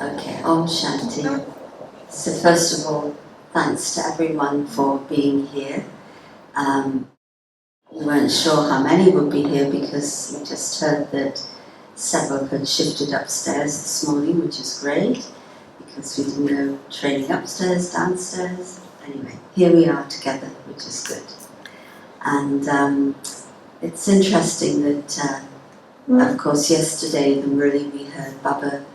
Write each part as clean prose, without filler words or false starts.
Okay, Om Shanti. So first of all, thanks to everyone for being here. We weren't sure how many would be here because we just heard that several had shifted upstairs this morning, which is great because we didn't know training upstairs, downstairs. Anyway, here we are together, which is good. And it's interesting that, of course, yesterday in Murli we heard Baba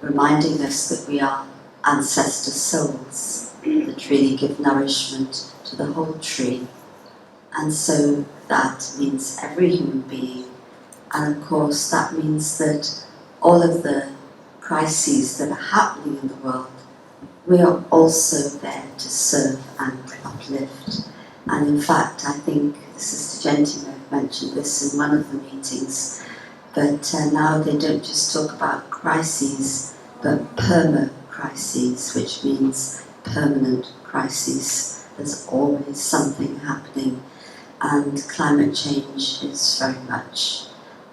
reminding us that we are ancestor souls that really give nourishment to the whole tree. And so that means every human being. And of course that means that all of the crises that are happening in the world, we are also there to serve and uplift. And in fact, I think Sister Shantivan mentioned this in one of the meetings, but now they don't just talk about crises, but perma-crises, which means permanent crises. There's always something happening, and climate change is very much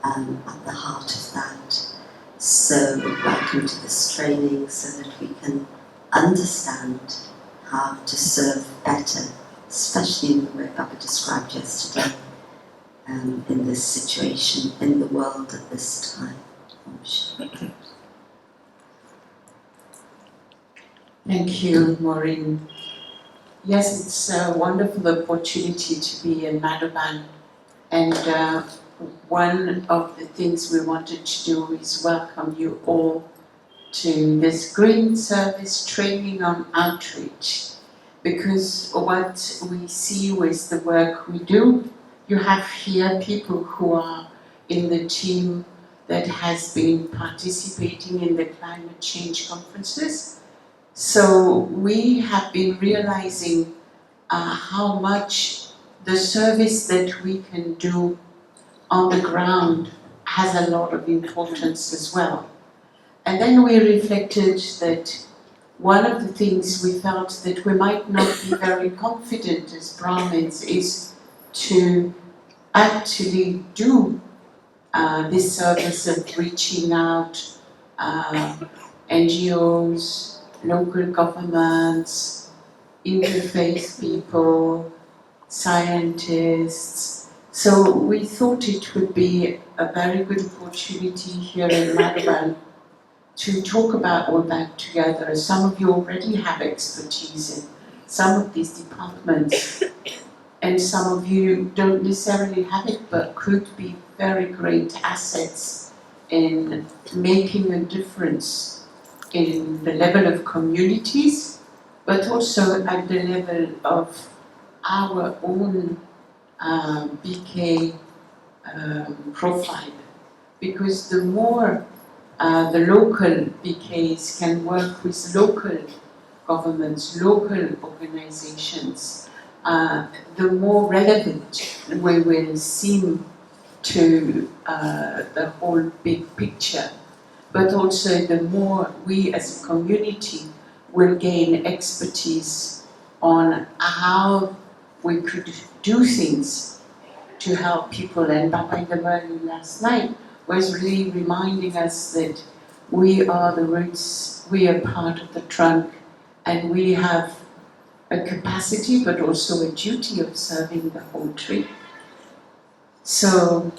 at the heart of that. So welcome to this training so that we can understand how to serve better, especially in the way Baba described yesterday, in this situation, in the world at this time. Thank you, Maureen. Yes, it's a wonderful opportunity to be in Madhuban, and one of the things we wanted to do is welcome you all to this green service training on outreach, because what we see with the work we do, you have here people who are in the team that has been participating in the climate change conferences. So we have been realizing how much the service that we can do on the ground has a lot of importance as well. And then we reflected that one of the things we felt that we might not be very confident as Brahmins is to actually do this service of reaching out NGOs, local governments, interfaith people, scientists. So we thought it would be a very good opportunity here in Madhuban to talk about all that together. Some of you already have expertise in some of these departments, and some of you don't necessarily have it, but could be very great assets in making a difference in the level of communities, but also at the level of our own BK profile. Because the more the local BKs can work with local governments, local organizations, the more relevant we will seem to the whole big picture. But also the more we as a community will gain expertise on how we could do things to help people. And Baba in the Murli last night was really reminding us that we are the roots, we are part of the trunk, and we have a capacity but also a duty of serving the whole tree. So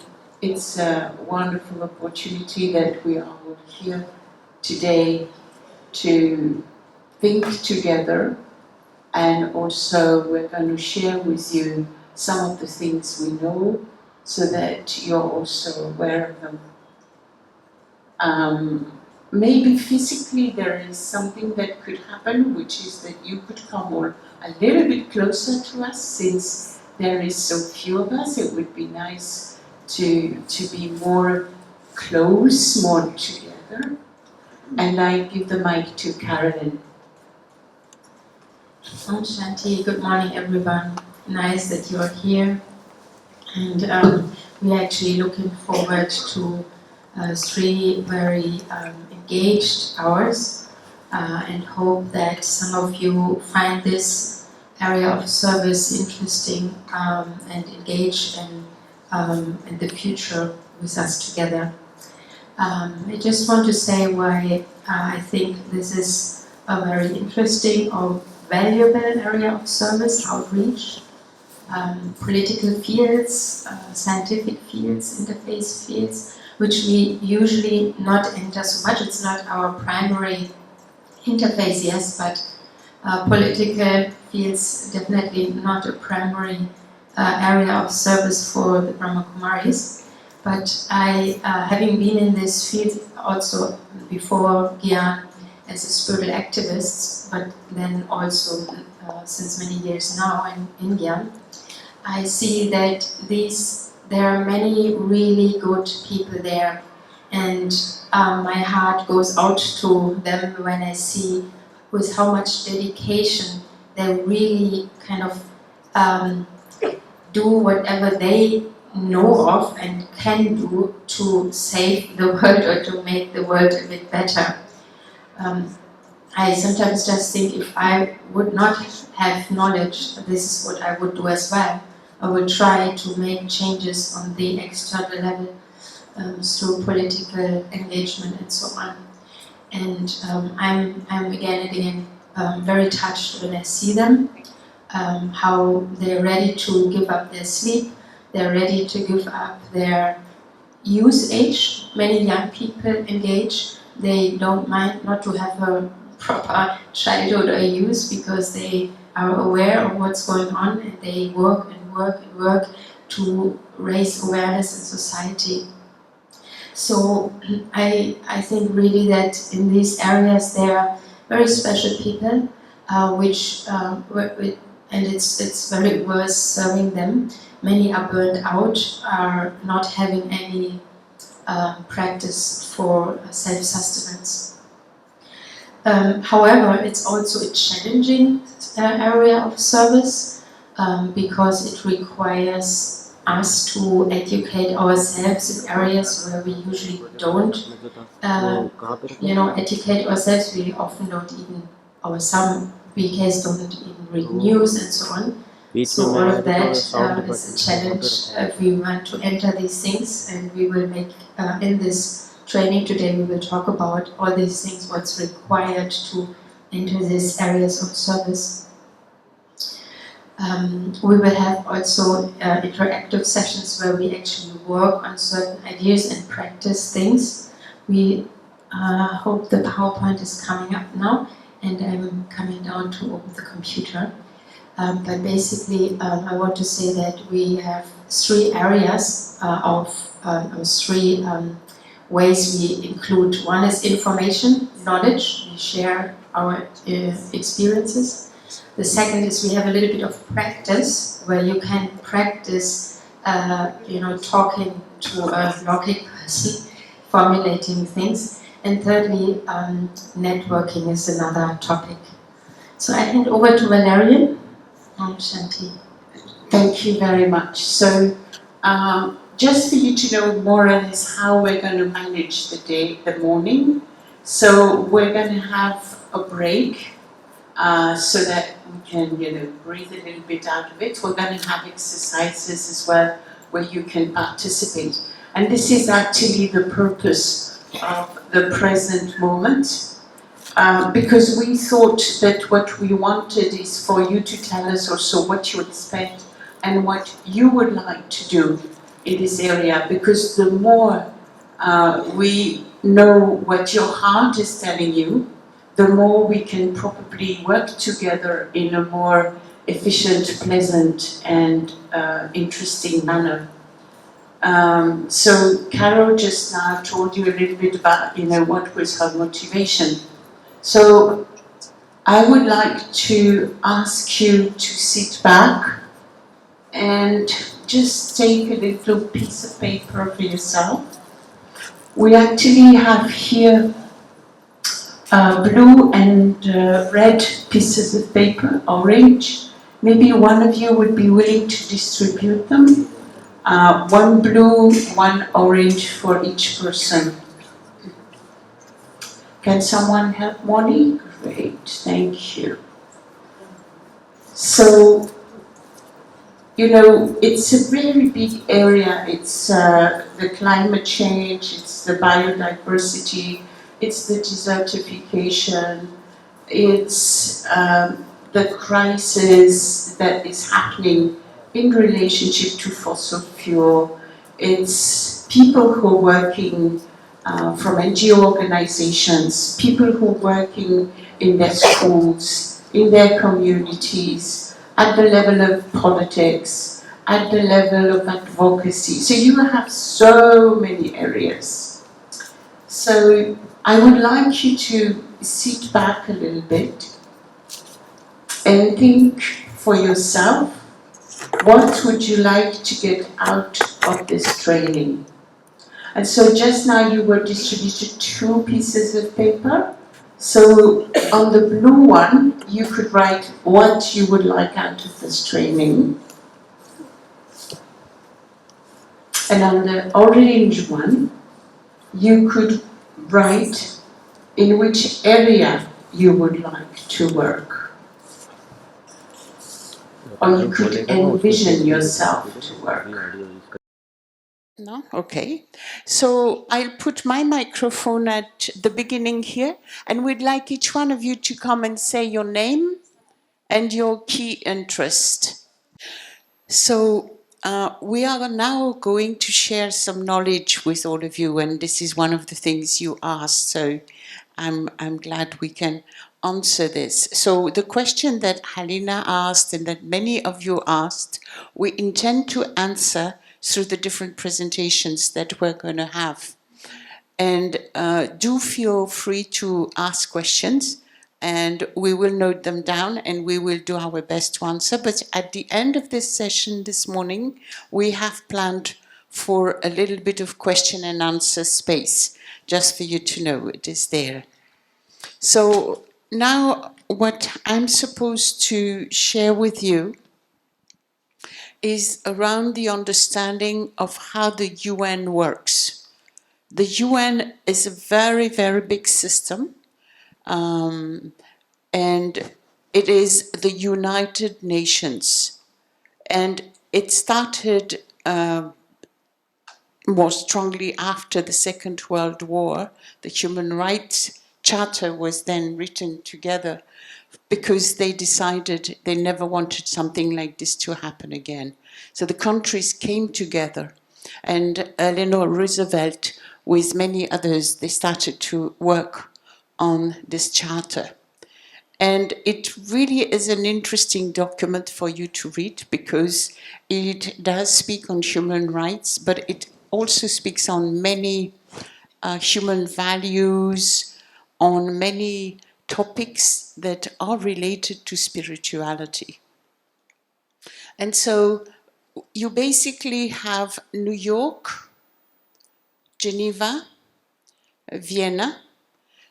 it's a wonderful opportunity that we are all here today to think together, and also we're going to share with you some of the things we know so that you're also aware of them. Maybe physically there is something that could happen, which is that you could come all a little bit closer to us, since there is so few of us. It would be nice to be more close, more together. And I give the mic to Carolyn. Om Shanti, good morning everyone. Nice that you're here. And we're actually looking forward to 3 very engaged hours and hope that some of you find this area of service interesting and engage in the future with us together. I just want to say why I think this is a very interesting or valuable area of service, outreach. Political fields, scientific fields, interfaith fields, which we usually not enter so much. It's not our primary interface, yes, but political fields definitely not a primary area of service for the Brahma Kumaris. But I, having been in this field also before Gyan as a spiritual activist, but then also since many years now in Gyan, I see that there are many really good people there, and my heart goes out to them when I see with how much dedication they really kind of do whatever they know of and can do to save the world or to make the world a bit better. I sometimes just think if I would not have knowledge, this is what I would do as well. I would try to make changes on the external level through political engagement and so on. And I'm again and again very touched when I see them, how they're ready to give up their sleep, they're ready to give up their youth age. Many young people engage. They don't mind not to have a proper childhood or youth because they are aware of what's going on, and they work and work and work to raise awareness in society. So I think really that in these areas there are very special people, and it's very worth serving them. Many are burned out, are not having any practice for self-sustenance. However, it's also a challenging area of service because it requires us to educate ourselves in areas where we usually don't, educate ourselves. We often don't even, or some BKs don't even read news and so on. So all of that is a challenge if we want to enter these things, and we will make in this training today we will talk about all these things, what's required to enter these areas of service. We will have also interactive sessions where we actually work on certain ideas and practice things. We hope the PowerPoint is coming up now, and I'm coming down to open the computer. But basically, I want to say that we have three areas three ways we include. One is information, knowledge. We share our experiences. The second is we have a little bit of practice, where you can practice, talking to a logic person, formulating things. And thirdly, networking is another topic. So I hand over to Valerian. Shanti. Thank you very much. So, just for you to know more or less how we're going to manage the day, the morning. So we're going to have a break so that we can, breathe a little bit out of it. We're going to have exercises as well where you can participate. And this is actually the purpose of the present moment. Because we thought that what we wanted is for you to tell us also what you expect and what you would like to do in this area, because the more we know what your heart is telling you, the more we can probably work together in a more efficient, pleasant and interesting manner. So Carol just now told you a little bit about what was her motivation. So I would like to ask you to sit back and just take a little piece of paper for yourself. We actually have here blue and red pieces of paper, orange. Maybe one of you would be willing to distribute them. One blue, one orange for each person. Can someone help Molly? Great, thank you. So, it's a very big area. It's the climate change, it's the biodiversity, it's the desertification, it's the crisis that is happening in relationship to fossil fuel. It's people who are working from NGO organizations, people who are working in their schools, in their communities, at the level of politics, at the level of advocacy. So you have so many areas. So I would like you to sit back a little bit and think for yourself, what would you like to get out of this training? And so just now you were distributed 2 pieces of paper. So on the blue one, you could write what you would like out of this training. And on the orange one, you could write in which area you would like to work. Or you could envision yourself to work. No? Okay. So I'll put my microphone at the beginning here, and we'd like each one of you to come and say your name and your key interest. So we are now going to share some knowledge with all of you, and this is one of the things you asked, so I'm glad we can answer this. So the question that Halina asked and that many of you asked, we intend to answer through the different presentations that we're going to have. And do feel free to ask questions, and we will note them down and we will do our best to answer. But at the end of this session this morning, we have planned for a little bit of question and answer space, just for you to know it is there. So now what I'm supposed to share with you is around the understanding of how the UN works. The UN is a very, very big system, and it is the United Nations. And it started more strongly after the Second World War. The Human Rights Charter was then written together because they decided they never wanted something like this to happen again. So the countries came together, and Eleanor Roosevelt, with many others, they started to work on this charter. And it really is an interesting document for you to read because it does speak on human rights, but it also speaks on many human values, on many topics that are related to spirituality. And so you basically have New York, Geneva, Vienna,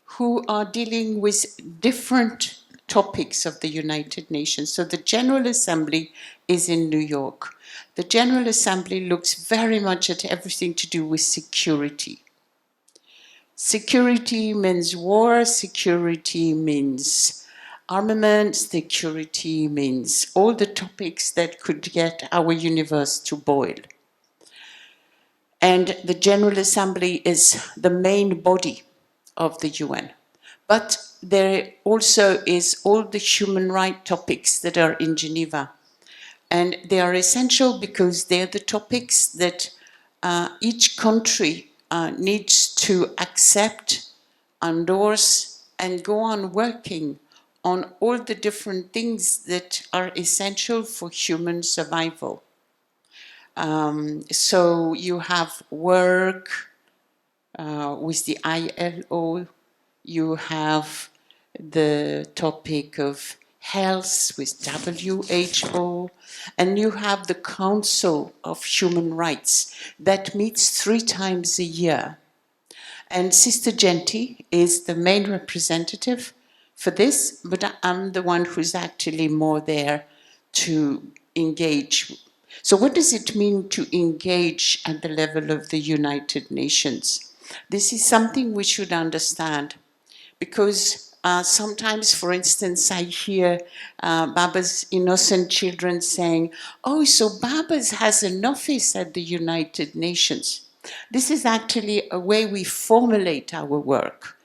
who are dealing with different topics of the United Nations. So the General Assembly is in New York. The General Assembly looks very much at everything to do with security. Security means war, security means armament, security means all the topics that could get our universe to boil. And the General Assembly is the main body of the UN. But there also is all the human rights topics that are in Geneva. And they are essential because they're the topics that each country needs to accept, endorse, and go on working on all the different things that are essential for human survival. So you have work with the ILO, you have the topic of health with WHO, and you have the Council of Human Rights that meets 3 times a year. And Sister Genti is the main representative for this, but I'm the one who's actually more there to engage. So what does it mean to engage at the level of the United Nations? This is something we should understand, because sometimes, for instance, I hear Baba's innocent children saying, oh, so Baba's has an office at the United Nations. This is actually a way we formulate our work,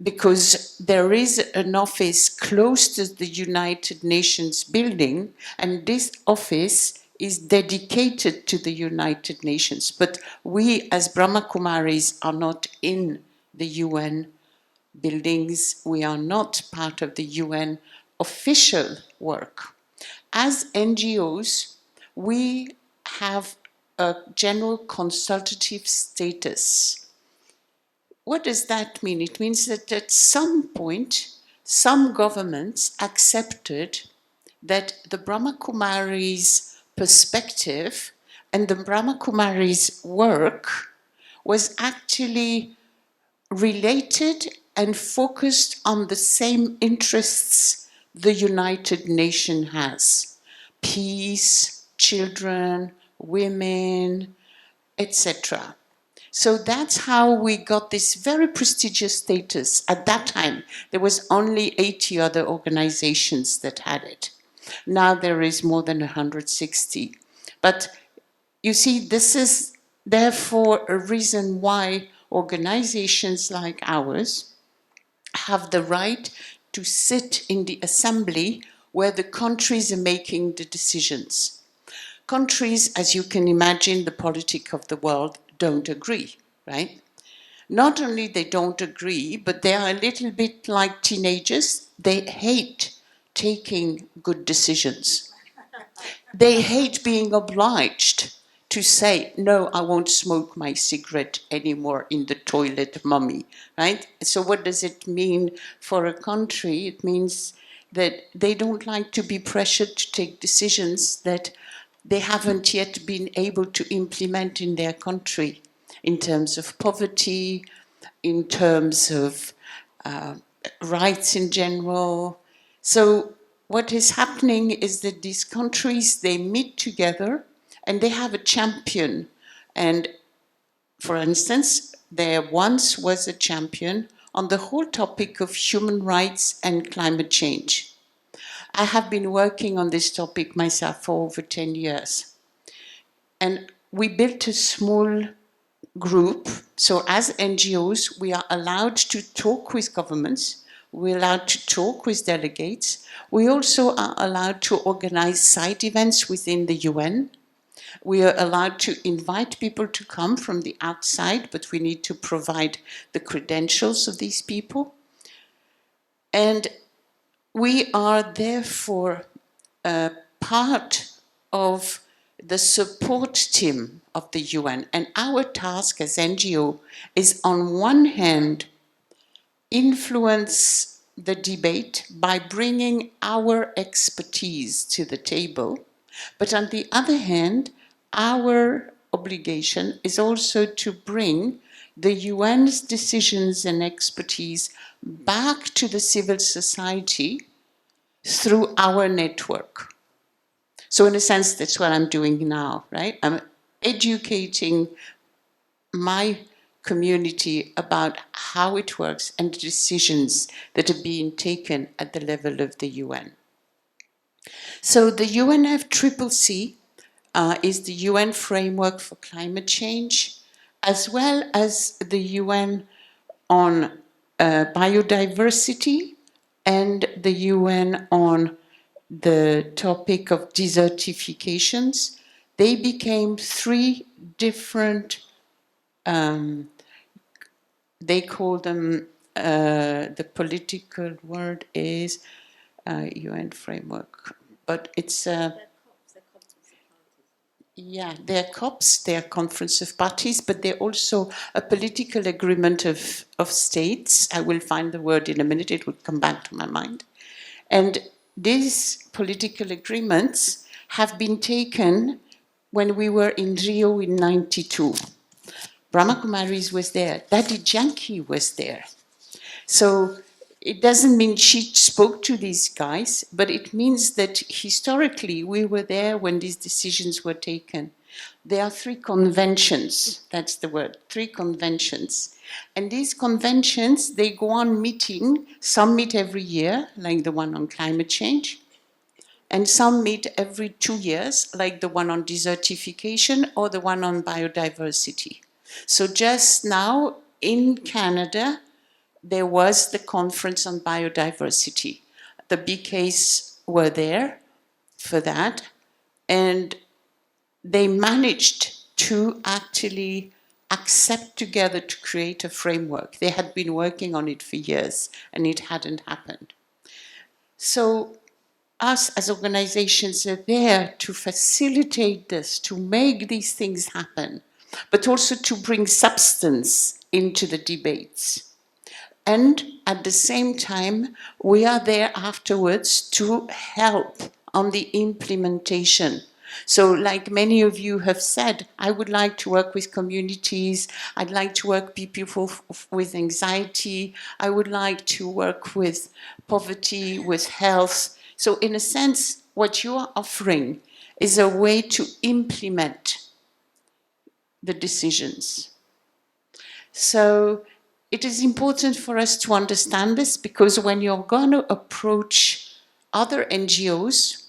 because there is an office close to the United Nations building, and this office is dedicated to the United Nations. But we, as Brahmakumaris, are not in the UN buildings. We are not part of the UN official work. As NGOs, we have a general consultative status. What does that mean? It means that at some point, some governments accepted that the Brahmakumaris' perspective and the Brahmakumaris' work was actually related and focused on the same interests the United Nations has: peace, children, women, etc. So that's how we got this very prestigious status. At that time, there was only 80 other organizations that had it. Now there is more than 160. But you see, this is therefore a reason why organizations like ours have the right to sit in the assembly where the countries are making the decisions. Countries, as you can imagine, the politics of the world don't agree, right? Not only they don't agree, but they are a little bit like teenagers. They hate taking good decisions. They hate being obliged to say, no, I won't smoke my cigarette anymore in the toilet, mommy, right? So what does it mean for a country? It means that they don't like to be pressured to take decisions that they haven't yet been able to implement in their country, in terms of poverty, in terms of rights in general. So what is happening is that these countries, they meet together and they have a champion. And for instance, there once was a champion on the whole topic of human rights and climate change. I have been working on this topic myself for over 10 years. And we built a small group. So as NGOs, we are allowed to talk with governments. We're allowed to talk with delegates. We also are allowed to organize side events within the UN. We are allowed to invite people to come from the outside, but we need to provide the credentials of these people. And we are therefore part of the support team of the UN. And our task as NGO is, on one hand, influence the debate by bringing our expertise to the table. But on the other hand, our obligation is also to bring the UN's decisions and expertise back to the civil society through our network. So in a sense, that's what I'm doing now, right? I'm educating my community about how it works and the decisions that are being taken at the level of the UN. So the UNFCCC is the UN framework for climate change, as well as the UN on biodiversity and the UN on the topic of desertifications. They became three different, they call them, the political word is UN framework, but it's yeah, they're COPs, they're Conference of Parties, but they're also a political agreement of states. I will find the word in a minute, it will come back to my mind. And these political agreements have been taken when we were in Rio in '92. Brahma Kumaris was there, Daddy Janki was there. So it doesn't mean she spoke to these guys, but it means that historically we were there when these decisions were taken. There are three conventions, that's the word, three conventions. And these conventions, they go on meeting, some meet every year, like the one on climate change. and some meet every 2 years, like the one on desertification or the one on biodiversity. So just now in Canada, there was the conference on biodiversity. The BKs were there for that, and they managed to actually accept together to create a framework. They had been working on it for years, and it hadn't happened. So us as organizations are there to facilitate this, to make these things happen, but also to bring substance into the debates. And at the same time, we are there afterwards to help on the implementation. So like many of you have said, I would like to work with communities, I'd like to work with people with anxiety, I would like to work with poverty, with health. So in a sense, what you are offering is a way to implement the decisions. So it is important for us to understand this, because when you're going to approach other NGOs,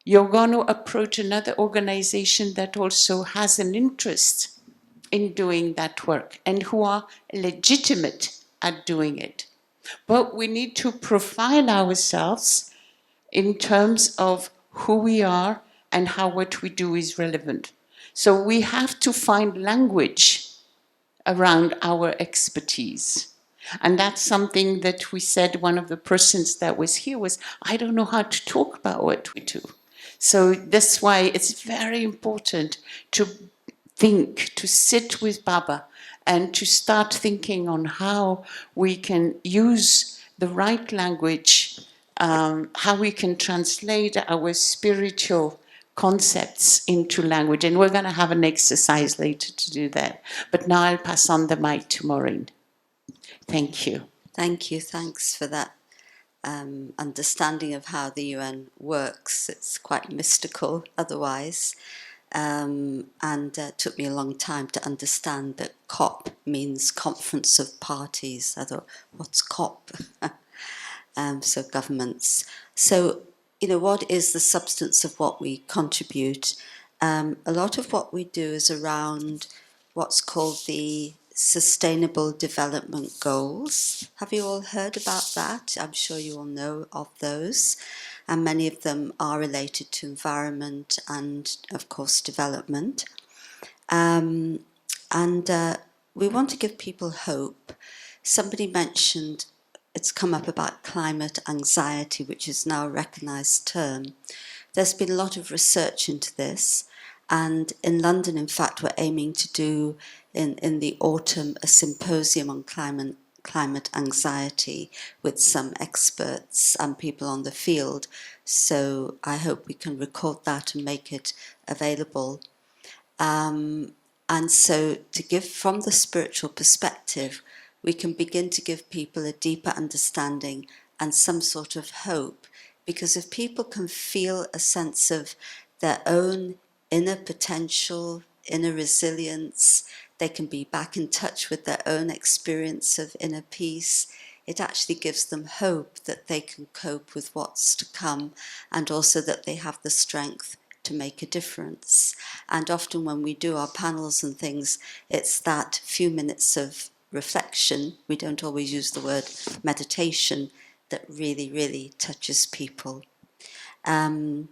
you're going to approach another organization that also has an interest in doing that work and who are legitimate at doing it. But we need to profile ourselves in terms of who we are and how what we do is relevant. So we have to find language around our expertise. And that's something that we said, one of the persons that was here was, I don't know how to talk about what we do. So that's why it's very important to think, to sit with Baba and to start thinking on how we can use the right language, how we can translate our spiritual concepts into language. And we're going to have an exercise later to do that. But now I'll pass on the mic to Maureen. Thank you. Thank you. Thanks for that understanding of how the UN works. It's quite mystical otherwise. And took me a long time to understand that COP means Conference of Parties. I thought, what's COP? So governments. So, what is the substance of what we contribute? A lot of what we do is around what's called the Sustainable Development Goals. Have you all heard about that? I'm sure you all know of those. And many of them are related to environment and, of course, development. We want to give people hope. Somebody mentioned, it's come up about climate anxiety, which is now a recognised term. There's been a lot of research into this, and in London, in fact, we're aiming to do in the autumn a symposium on climate anxiety with some experts and people on the field. So I hope we can record that and make it available. And so to give from the spiritual perspective, we can begin to give people a deeper understanding and some sort of hope. Because if people can feel a sense of their own inner potential, inner resilience, they can be back in touch with their own experience of inner peace, it actually gives them hope that they can cope with what's to come, and also that they have the strength to make a difference. And often when we do our panels and things, it's that few minutes of reflection, we don't always use the word meditation, that really, really touches people. With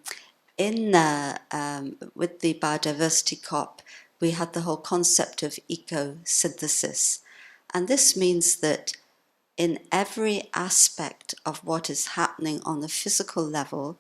the biodiversity COP, we had the whole concept of eco-synthesis. And this means that in every aspect of what is happening on the physical level,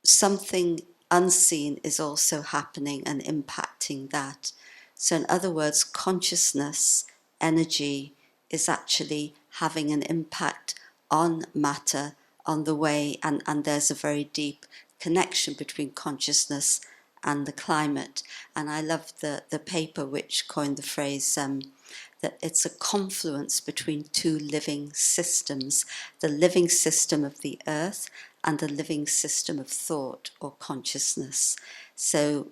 something unseen is also happening and impacting that. So in other words, consciousness, energy, is actually having an impact on matter, on the way, and there's a very deep connection between consciousness and the climate. And I love the paper which coined the phrase that it's a confluence between two living systems, the living system of the earth and the living system of thought or consciousness. So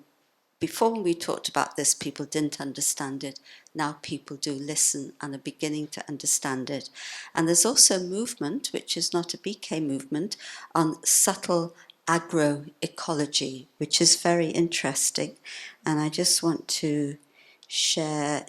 before we talked about this, people didn't understand it. now people do listen and are beginning to understand it. And there's also a movement, which is not a BK movement, on subtle agroecology, which is very interesting. And I just want to share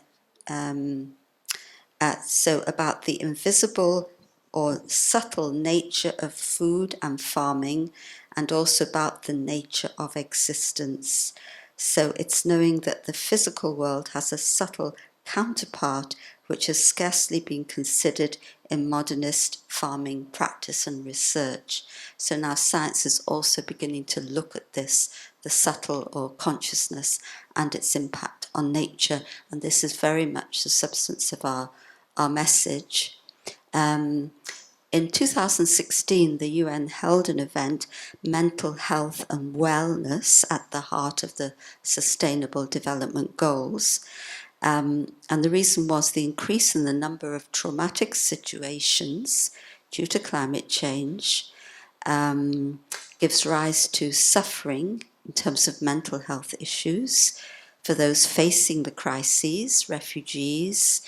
so about the invisible or subtle nature of food and farming, and also about the nature of existence. So it's knowing that the physical world has a subtle counterpart which has scarcely been considered in modernist farming practice and research. So now science is also beginning to look at this, the subtle or consciousness and its impact on nature, and this is very much the substance of our message. In 2016, the UN held an event, Mental Health and Wellness at the Heart of the Sustainable Development Goals. And the reason was the increase in the number of traumatic situations due to climate change gives rise to suffering in terms of mental health issues for those facing the crises, refugees,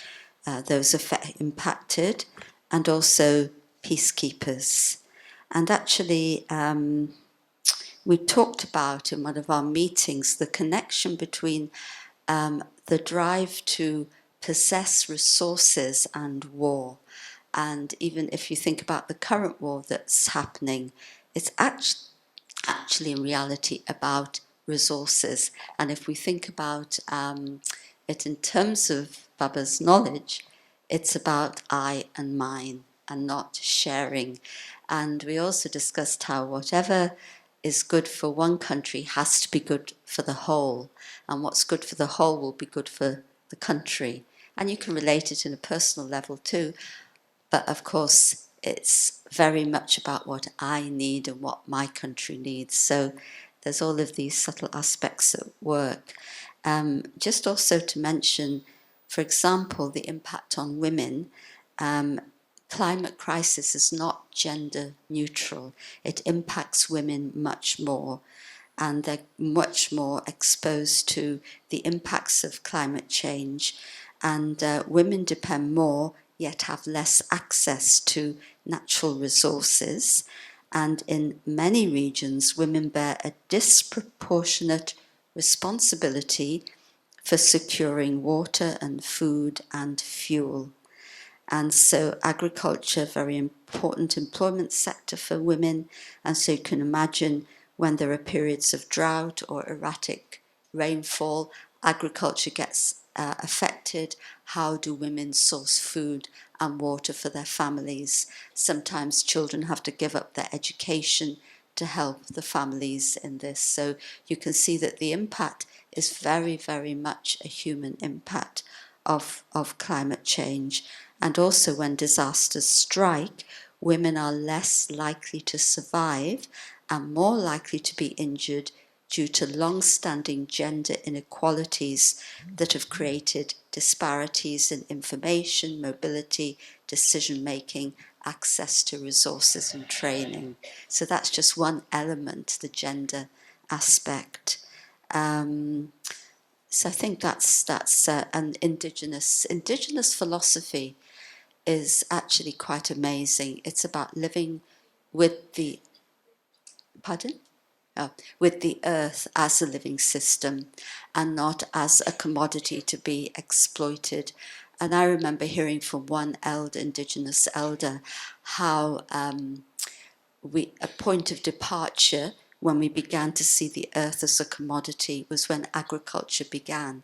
those impacted, and also peacekeepers. And actually, we talked about in one of our meetings the connection between the drive to possess resources and war. And even if you think about the current war that's happening, it's actually in reality about resources. And if we think about it in terms of Baba's knowledge, it's about I and mine and not sharing. And we also discussed how whatever is good for one country has to be good for the whole, and what's good for the whole will be good for the country. And you can relate it in a personal level too, but of course it's very much about what I need and what my country needs. So there's all of these subtle aspects at work. Just also to mention, for example, the impact on women. Climate crisis is not gender neutral. It impacts women much more, and they're much more exposed to the impacts of climate change. And women depend more, yet have less access to natural resources. And in many regions, women bear a disproportionate responsibility for securing water and food and fuel. And so agriculture, very important employment sector for women. And so you can imagine when there are periods of drought or erratic rainfall, agriculture gets affected. How do women source food and water for their families? Sometimes children have to give up their education to help the families in this. So you can see that the impact is very, very much a human impact of climate change. And also when disasters strike, women are less likely to survive and more likely to be injured due to long-standing gender inequalities that have created disparities in information, mobility, decision-making, access to resources and training. So that's just one element, the gender aspect. So I think that's an indigenous philosophy is actually quite amazing. It's about living with the with the earth as a living system and not as a commodity to be exploited. And I remember hearing from one indigenous elder how a point of departure when we began to see the earth as a commodity was when agriculture began.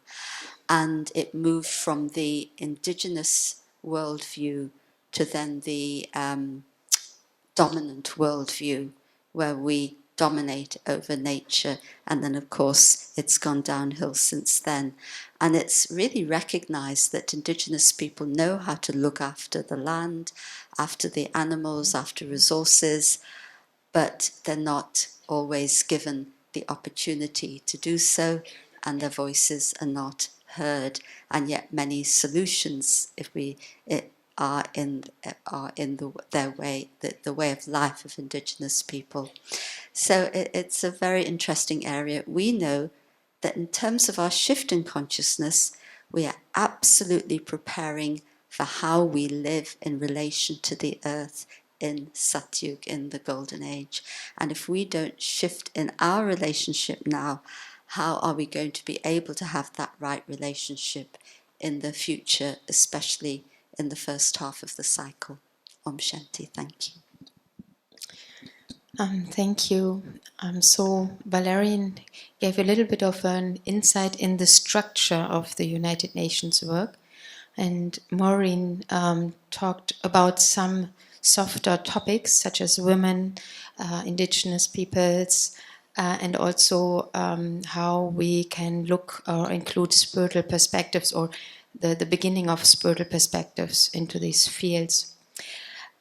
And it moved from the indigenous worldview to then the dominant worldview, where we dominate over nature. And then, of course, it's gone downhill since then. And it's really recognized that indigenous people know how to look after the land, after the animals, after resources, but they're not always given the opportunity to do so, and their voices are not heard. And yet many solutions, are in their way, the way of life of indigenous people. So it's a very interesting area. We know that in terms of our shift in consciousness, We are absolutely preparing for how we live in relation to the earth in Satyug, in the Golden Age. And if we don't shift in our relationship now, how are we going to be able to have that right relationship in the future, especially in the first half of the cycle? Om Shanti, thank you. Thank you. So Valerian gave a little bit of an insight in the structure of the United Nations work, and Maureen talked about some softer topics such as women, indigenous peoples, and also how we can look or include spiritual perspectives or the beginning of spiritual perspectives into these fields.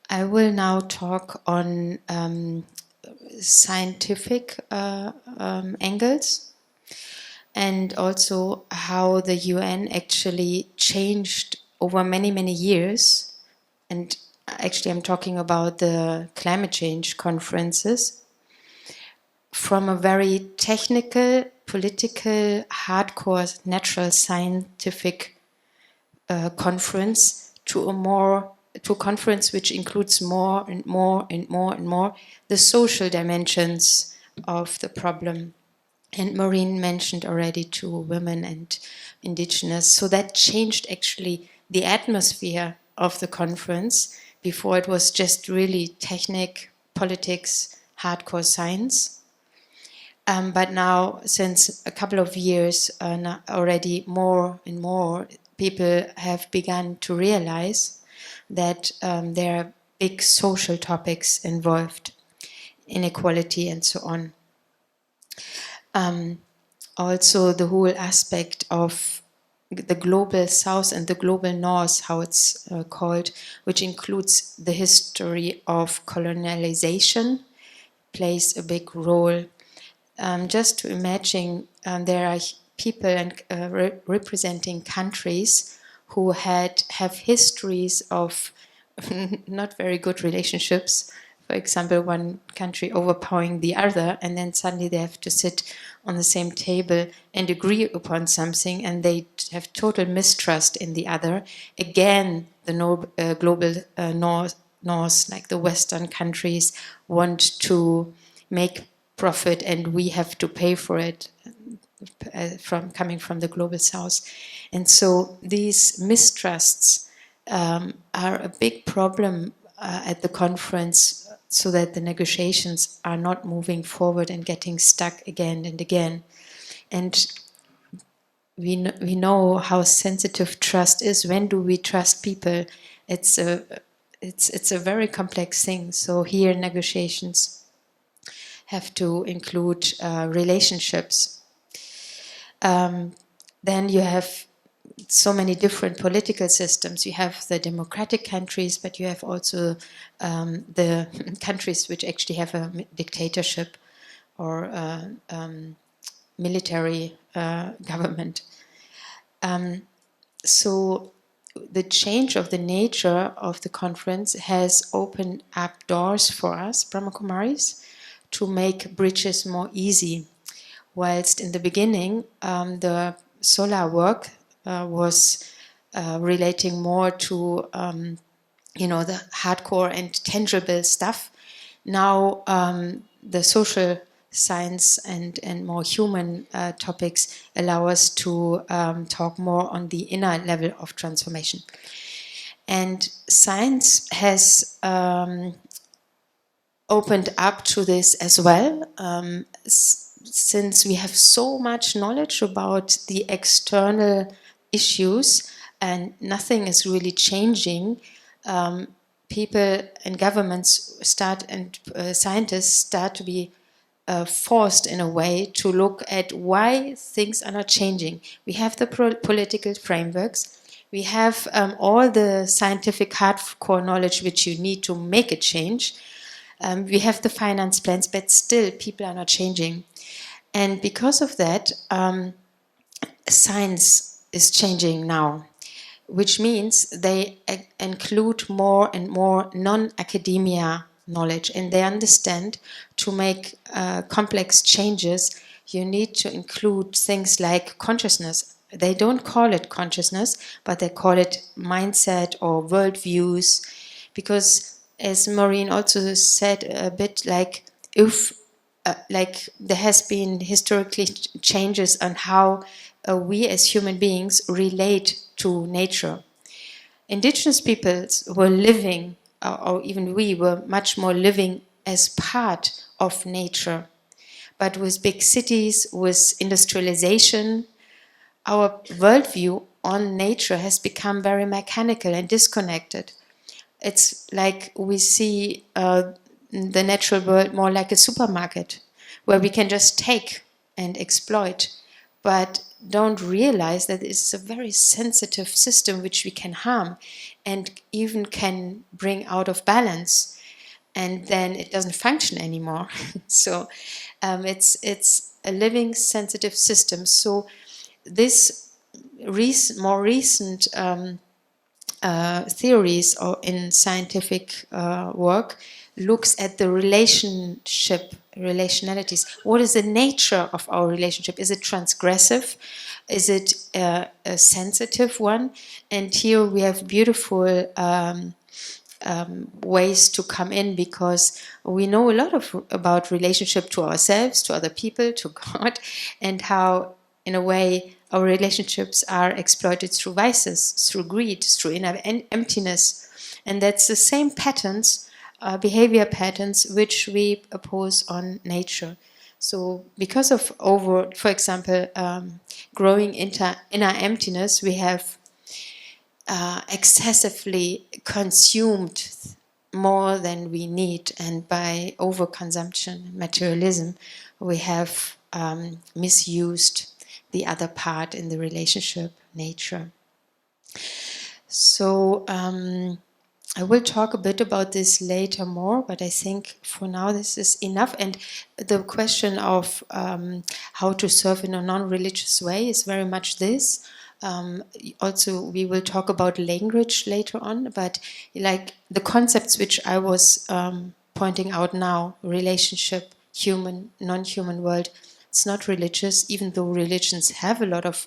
I will now talk on scientific angles, and also how the UN actually changed over many, many years. And actually, I'm talking about the climate change conferences from a very technical, political, hardcore, natural scientific conference to a conference which includes more and more and more and more the social dimensions of the problem. And Maureen mentioned already to women and indigenous. So that changed actually the atmosphere of the conference. Before it was just really technique, politics, hardcore science. But now, since a couple of years, already more and more people have begun to realize that there are big social topics involved, inequality and so on. Also, the whole aspect of the global south and the global north, how it's called, which includes the history of colonialization, plays a big role. Just to imagine, there are people and representing countries who have histories of not very good relationships. For example, one country overpowering the other, and then suddenly they have to sit on the same table and agree upon something, and they have total mistrust in the other. Again, the global north, like the Western countries, want to make profit, and we have to pay for it coming from the global south. And so these mistrusts are a big problem at the conference, so that the negotiations are not moving forward and getting stuck again and again. And we know how sensitive trust is. When do we trust people? It's a very complex thing. So here negotiations have to include relationships. Then you have so many different political systems. You have the democratic countries, but you have also the countries which actually have a dictatorship or military government. So the change of the nature of the conference has opened up doors for us, Brahmakumaris, to make bridges more easy. Whilst in the beginning, the solar work was relating more to, the hardcore and tangible stuff. Now, the social science and more human topics allow us to talk more on the inner level of transformation. And science has opened up to this as well. Since we have so much knowledge about the external issues and nothing is really changing, people and governments scientists start to be forced in a way to look at why things are not changing. We have the political frameworks, we have all the scientific hardcore knowledge which you need to make a change. We have the finance plans, but still people are not changing. And because of that, science is changing now, which means they include more and more non-academia knowledge, and they understand to make complex changes, you need to include things like consciousness. they don't call it consciousness, but they call it mindset or worldviews, because as Maureen also said a bit, like if like there has been historically changes on how we as human beings relate to nature. Indigenous peoples were living, or even we were much more living as part of nature. But with big cities, with industrialization, our worldview on nature has become very mechanical and disconnected. It's like we see the natural world more like a supermarket where we can just take and exploit, but don't realize that it's a very sensitive system which we can harm and even can bring out of balance, and then it doesn't function anymore. So it's a living sensitive system. So this more recent theories or in scientific work looks at the relationalities. What is the nature of our relationship? Is it transgressive? Is it a sensitive one? And here we have beautiful ways to come in, because we know a lot about relationship to ourselves, to other people, to God, and how, in a way, our relationships are exploited through vices, through greed, through inner emptiness. And that's the same patterns, behavior patterns, which we oppose on nature. So because of for example, growing inner emptiness, we have excessively consumed more than we need, and by overconsumption, materialism, we have misused the other part in the relationship, nature. So I will talk a bit about this later more, but I think for now this is enough. And the question of how to serve in a non-religious way is very much this. Also, we will talk about language later on, but like the concepts which I was pointing out now, relationship, human, non-human world, it's not religious, even though religions have a lot of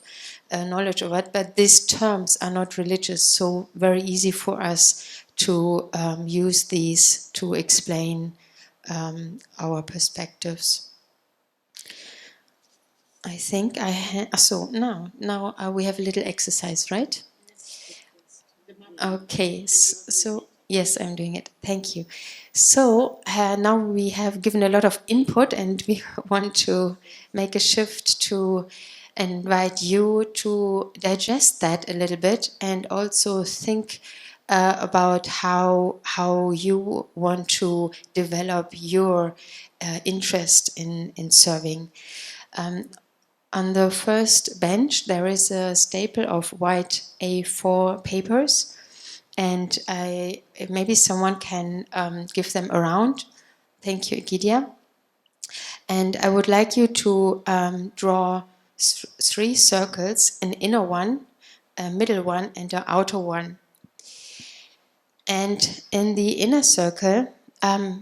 knowledge of it, but these terms are not religious, so very easy for us to use these to explain our perspectives. I think so now we have a little exercise, right? Okay, so yes, I'm doing it. Thank you. So now we have given a lot of input, and we want to make a shift to invite you to digest that a little bit, and also think about how you want to develop your interest in serving. On the first bench, there is a staple of white A4 papers, and maybe someone can give them around. Thank you, Egidia. And I would like you to draw three circles: an inner one, a middle one, and an outer one. And in the inner circle,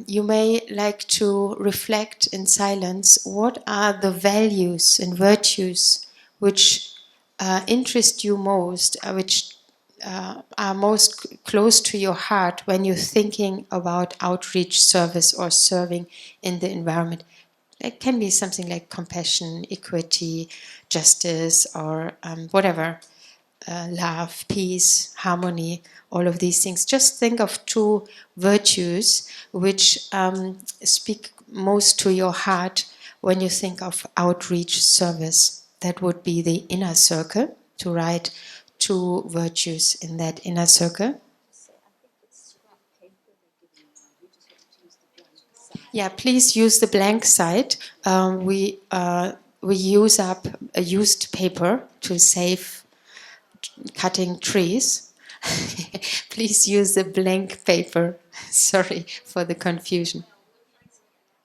you may like to reflect in silence what are the values and virtues which interest you most, which are most close to your heart when you're thinking about outreach service or serving in the environment. It can be something like compassion, equity, justice, or whatever. Love, peace, harmony, all of these things. Just think of two virtues which speak most to your heart when you think of outreach service. That would be the inner circle, to write two virtues in that inner circle. Yeah, please use the blank side. We use up a used paper to save cutting trees. Please use the blank paper. Sorry for the confusion.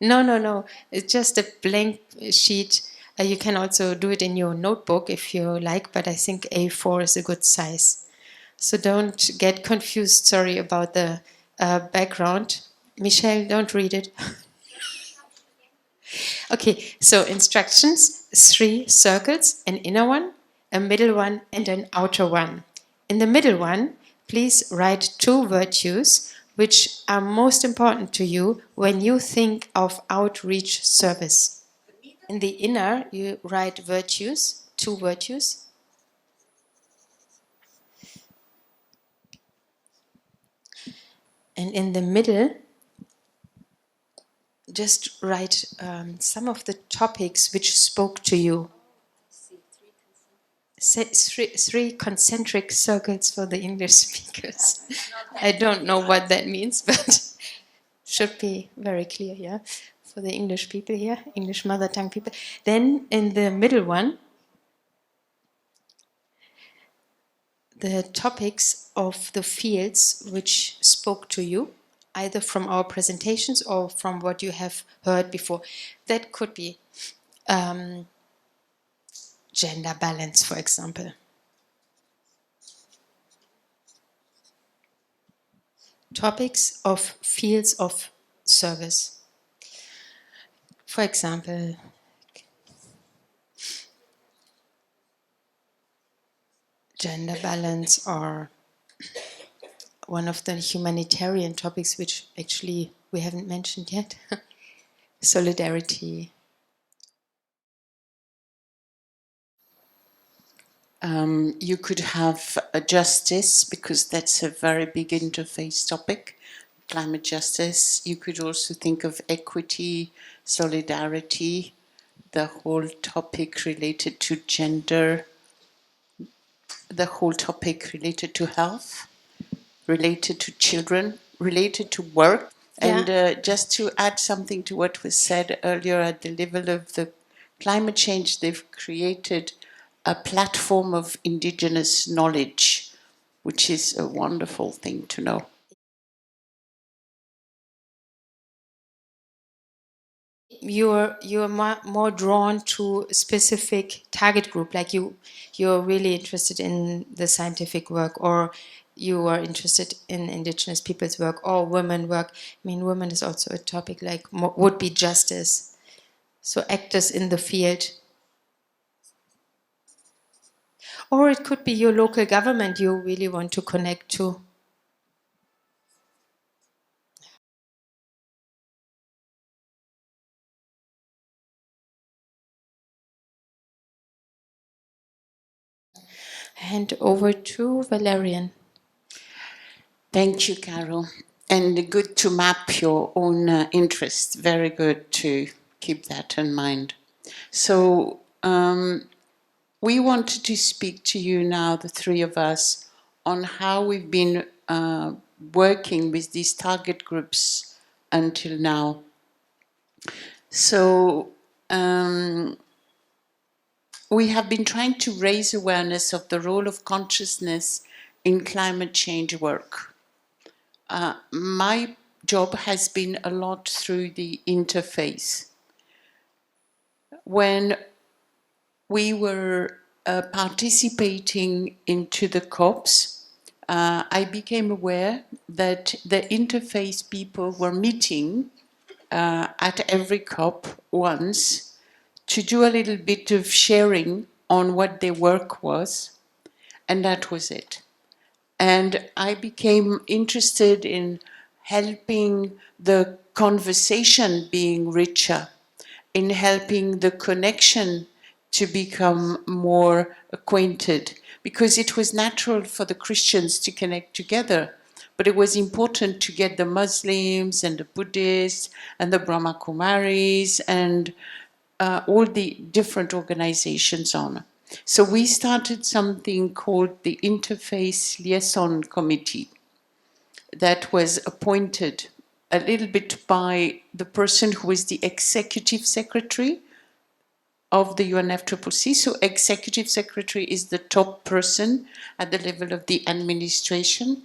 No. It's just a blank sheet. You can also do it in your notebook if you like, but I think A4 is a good size. So don't get confused. Sorry about the background. Michelle, don't read it. Okay, so instructions: 3 circles, an inner one, a middle one, and an outer one. In the middle one, please write 2 virtues which are most important to you when you think of outreach service. In the inner, you write virtues, 2 virtues. And in the middle, just write some of the topics which spoke to you. Say 3 concentric circles for the English speakers. I don't know what that means, but should be very clear, yeah, for the English people here, English mother tongue people. Then in the middle one, the topics of the fields which spoke to you, either from our presentations or from what you have heard before. That could be gender balance, for example. Topics of fields of service. For example, gender balance, or one of the humanitarian topics which actually we haven't mentioned yet, solidarity. You could have justice, because that's a very big interface topic, climate justice. You could also think of equity, solidarity, the whole topic related to gender, the whole topic related to health, related to children, related to work. Yeah. And just to add something to what was said earlier, at the level of the climate change, they've created a platform of indigenous knowledge, which is a wonderful thing to know. You're more drawn to a specific target group, like you're really interested in the scientific work, or you are interested in indigenous people's work or women work. I mean, women is also a topic, like would be justice. So actors in the field. Or it could be your local government you really want to connect to. Hand over to Valerian. Thank you, Carol. And good to map your own interests. Very good to keep that in mind. So we wanted to speak to you now, the three of us, on how we've been working with these target groups until now. So we have been trying to raise awareness of the role of consciousness in climate change work. My job has been a lot through the Interfaith. When we were participating into the COPs, I became aware that the Interfaith people were meeting at every COP once to do a little bit of sharing on what their work was, and that was it. And I became interested in helping the conversation being richer, in helping the connection to become more acquainted, because it was natural for the Christians to connect together, but it was important to get the Muslims and the Buddhists and the Brahma Kumaris and all the different organizations on. So we started something called the Interfaith Liaison Committee that was appointed a little bit by the person who was the executive secretary of the UNFCCC. So executive secretary is the top person at the level of the administration.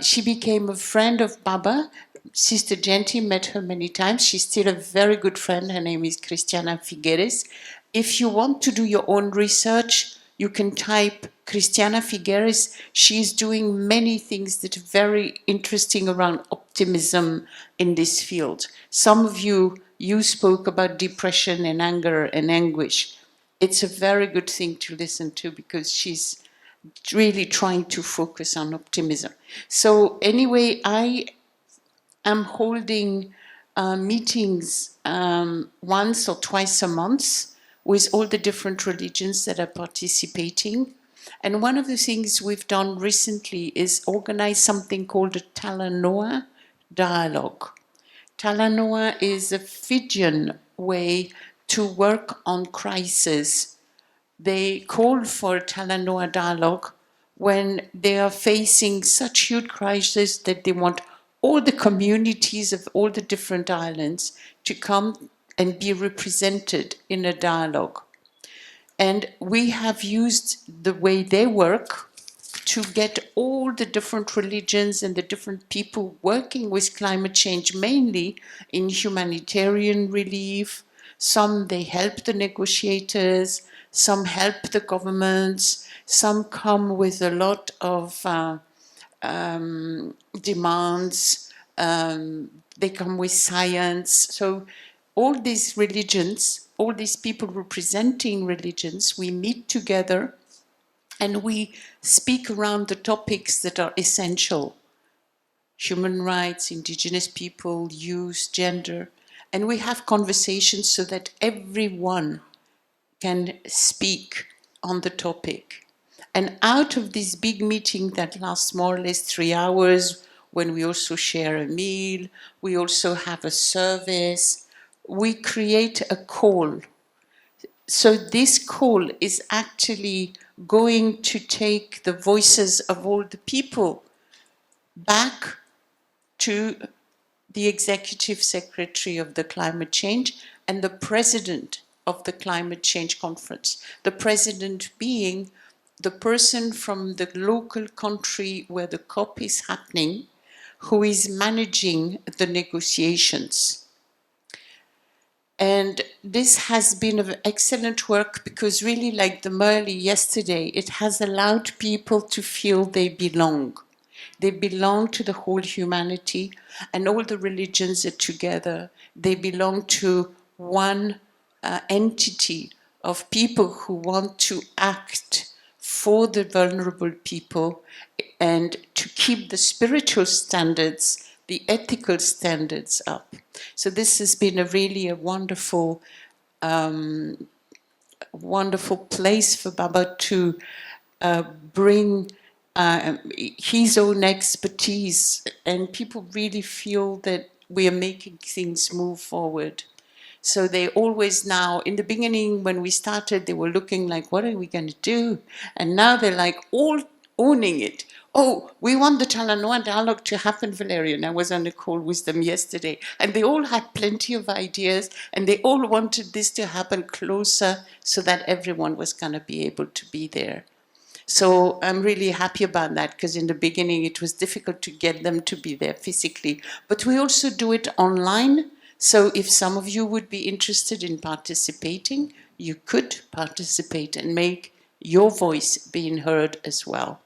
She became a friend of Baba. Sister Genti, met her many times. She's still a very good friend. Her name is Cristiana Figueres. If you want to do your own research, you can type Cristiana Figueres. She's doing many things that are very interesting around optimism in this field. Some of you spoke about depression and anger and anguish. it's a very good thing to listen to because she's really trying to focus on optimism. So anyway, I am holding meetings once or twice a month with all the different religions that are participating. And one of the things we've done recently is organize something called a Talanoa dialogue. Talanoa is a Fijian way to work on crisis. They call for a Talanoa dialogue when they are facing such huge crises that they want all the communities of all the different islands to come and be represented in a dialogue. And we have used the way they work to get all the different religions and the different people working with climate change, mainly in humanitarian relief. Some they help the negotiators, some help the governments, some come with a lot of demands, they come with science. So all these religions, all these people representing religions, we meet together and we speak around the topics that are essential: human rights, indigenous people, youth, gender. And we have conversations so that everyone can speak on the topic. And out of this big meeting that lasts more or less 3 hours, when we also share a meal, we also have a service, we create a call. So this call is actually going to take the voices of all the people back to the executive secretary of the climate change and the president of the climate change conference. The president being the person from the local country where the COP is happening, who is managing the negotiations. And this has been of excellent work because really, like the Merli yesterday, it has allowed people to feel they belong. They belong to the whole humanity, and all the religions are together. They belong to one entity of people who want to act for the vulnerable people and to keep the spiritual standards, the ethical standards up. So this has been a wonderful, wonderful place for Baba to bring his own expertise, and people really feel that we are making things move forward. So they always now, in the beginning when we started, they were looking like, what are we going to do? And now they're like all owning it. Oh, we want the Talanoa dialogue to happen, Valerian. I was on a call with them yesterday, and they all had plenty of ideas, and they all wanted this to happen closer so that everyone was going to be able to be there. So I'm really happy about that, because in the beginning it was difficult to get them to be there physically. But we also do it online. So if some of you would be interested in participating, you could participate and make your voice being heard as well.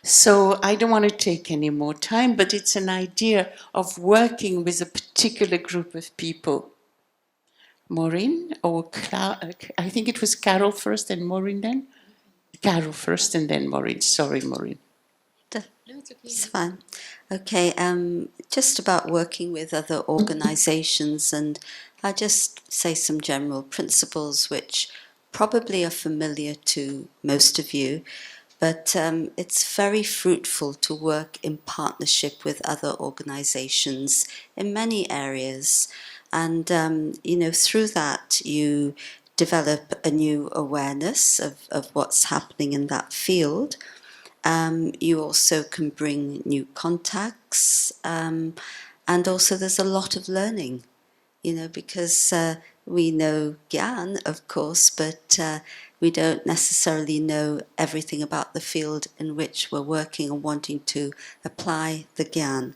So I don't want to take any more time, but it's an idea of working with a particular group of people. Maureen, or I think it was Carol first and Maureen then? Carol first and then Maureen. Sorry, Maureen. No, it's okay. It's fine. Okay, just about working with other organisations, and I'll just say some general principles which probably are familiar to most of you, but it's very fruitful to work in partnership with other organisations in many areas, and through that you develop a new awareness of what's happening in that field. You also can bring new contacts, and also there's a lot of learning, because we know Gyan, of course, but we don't necessarily know everything about the field in which we're working and wanting to apply the Gyan.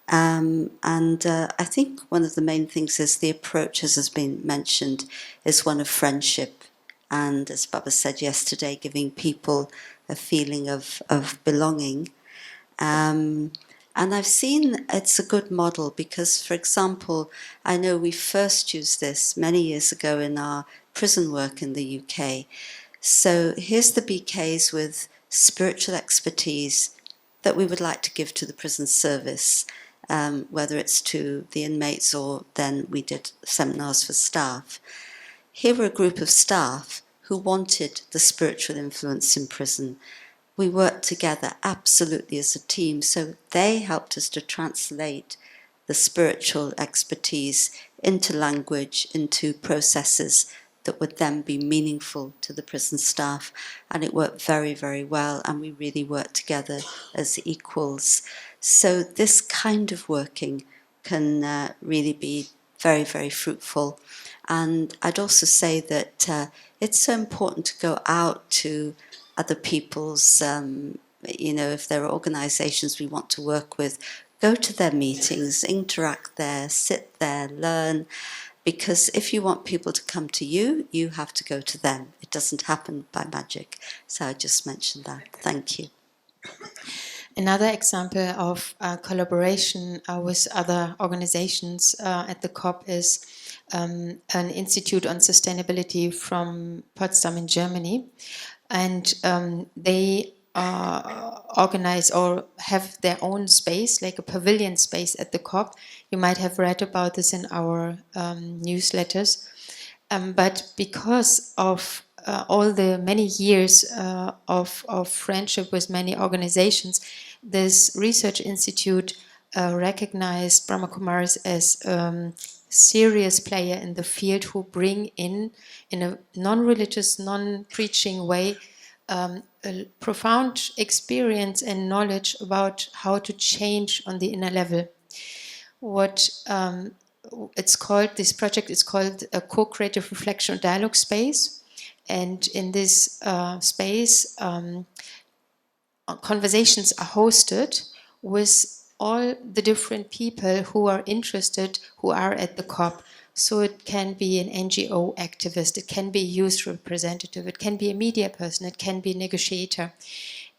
And I think one of the main things is the approach, as has been mentioned, is one of friendship. And as Baba said yesterday, giving people a feeling of belonging. And And I've seen it's a good model because, for example, I know we first used this many years ago in our prison work in the UK. So here's the BKs with spiritual expertise that we would like to give to the prison service, whether it's to the inmates or then we did seminars for staff. Here were a group of staff who wanted the spiritual influence in prison. We worked together absolutely as a team, so they helped us to translate the spiritual expertise into language, into processes that would then be meaningful to the prison staff, and it worked very, very well, and we really worked together as equals. So this kind of working can really be very, very fruitful. And I'd also say that it's so important to go out to other people's, if there are organisations we want to work with, go to their meetings, interact there, sit there, learn, because if you want people to come to you, you have to go to them. It doesn't happen by magic. So I just mentioned that. Thank you. Another example of collaboration with other organizations at the COP is an institute on sustainability from Potsdam in Germany. And they organize or have their own space, like a pavilion space at the COP. You might have read about this in our newsletters. But because of all the many years of friendship with many organizations, this research institute recognized Brahmakumaris as serious player in the field who bring in a non-religious, non-preaching way, a profound experience and knowledge about how to change on the inner level. What it's called, this project is called a co-creative reflection dialogue space, and in this space, conversations are hosted with all the different people who are interested, who are at the COP. So it can be an NGO activist, it can be a youth representative, it can be a media person, it can be a negotiator,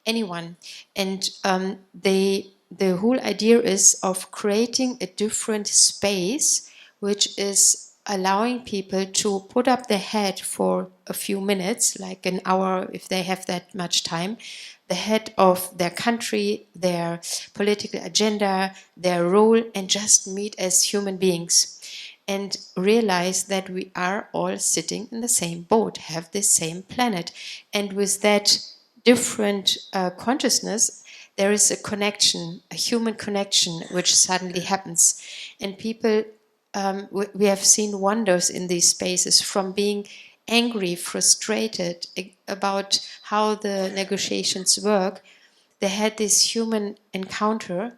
anyone. And the whole idea is of creating a different space which is allowing people to put up their head for a few minutes, like an hour if they have that much time, the head of their country, their political agenda, their role, and just meet as human beings and realize that we are all sitting in the same boat, have the same planet. And with that different consciousness, there is a connection, a human connection, which suddenly happens. And people, we have seen wonders in these spaces, from being angry, frustrated about how the negotiations work. They had this human encounter,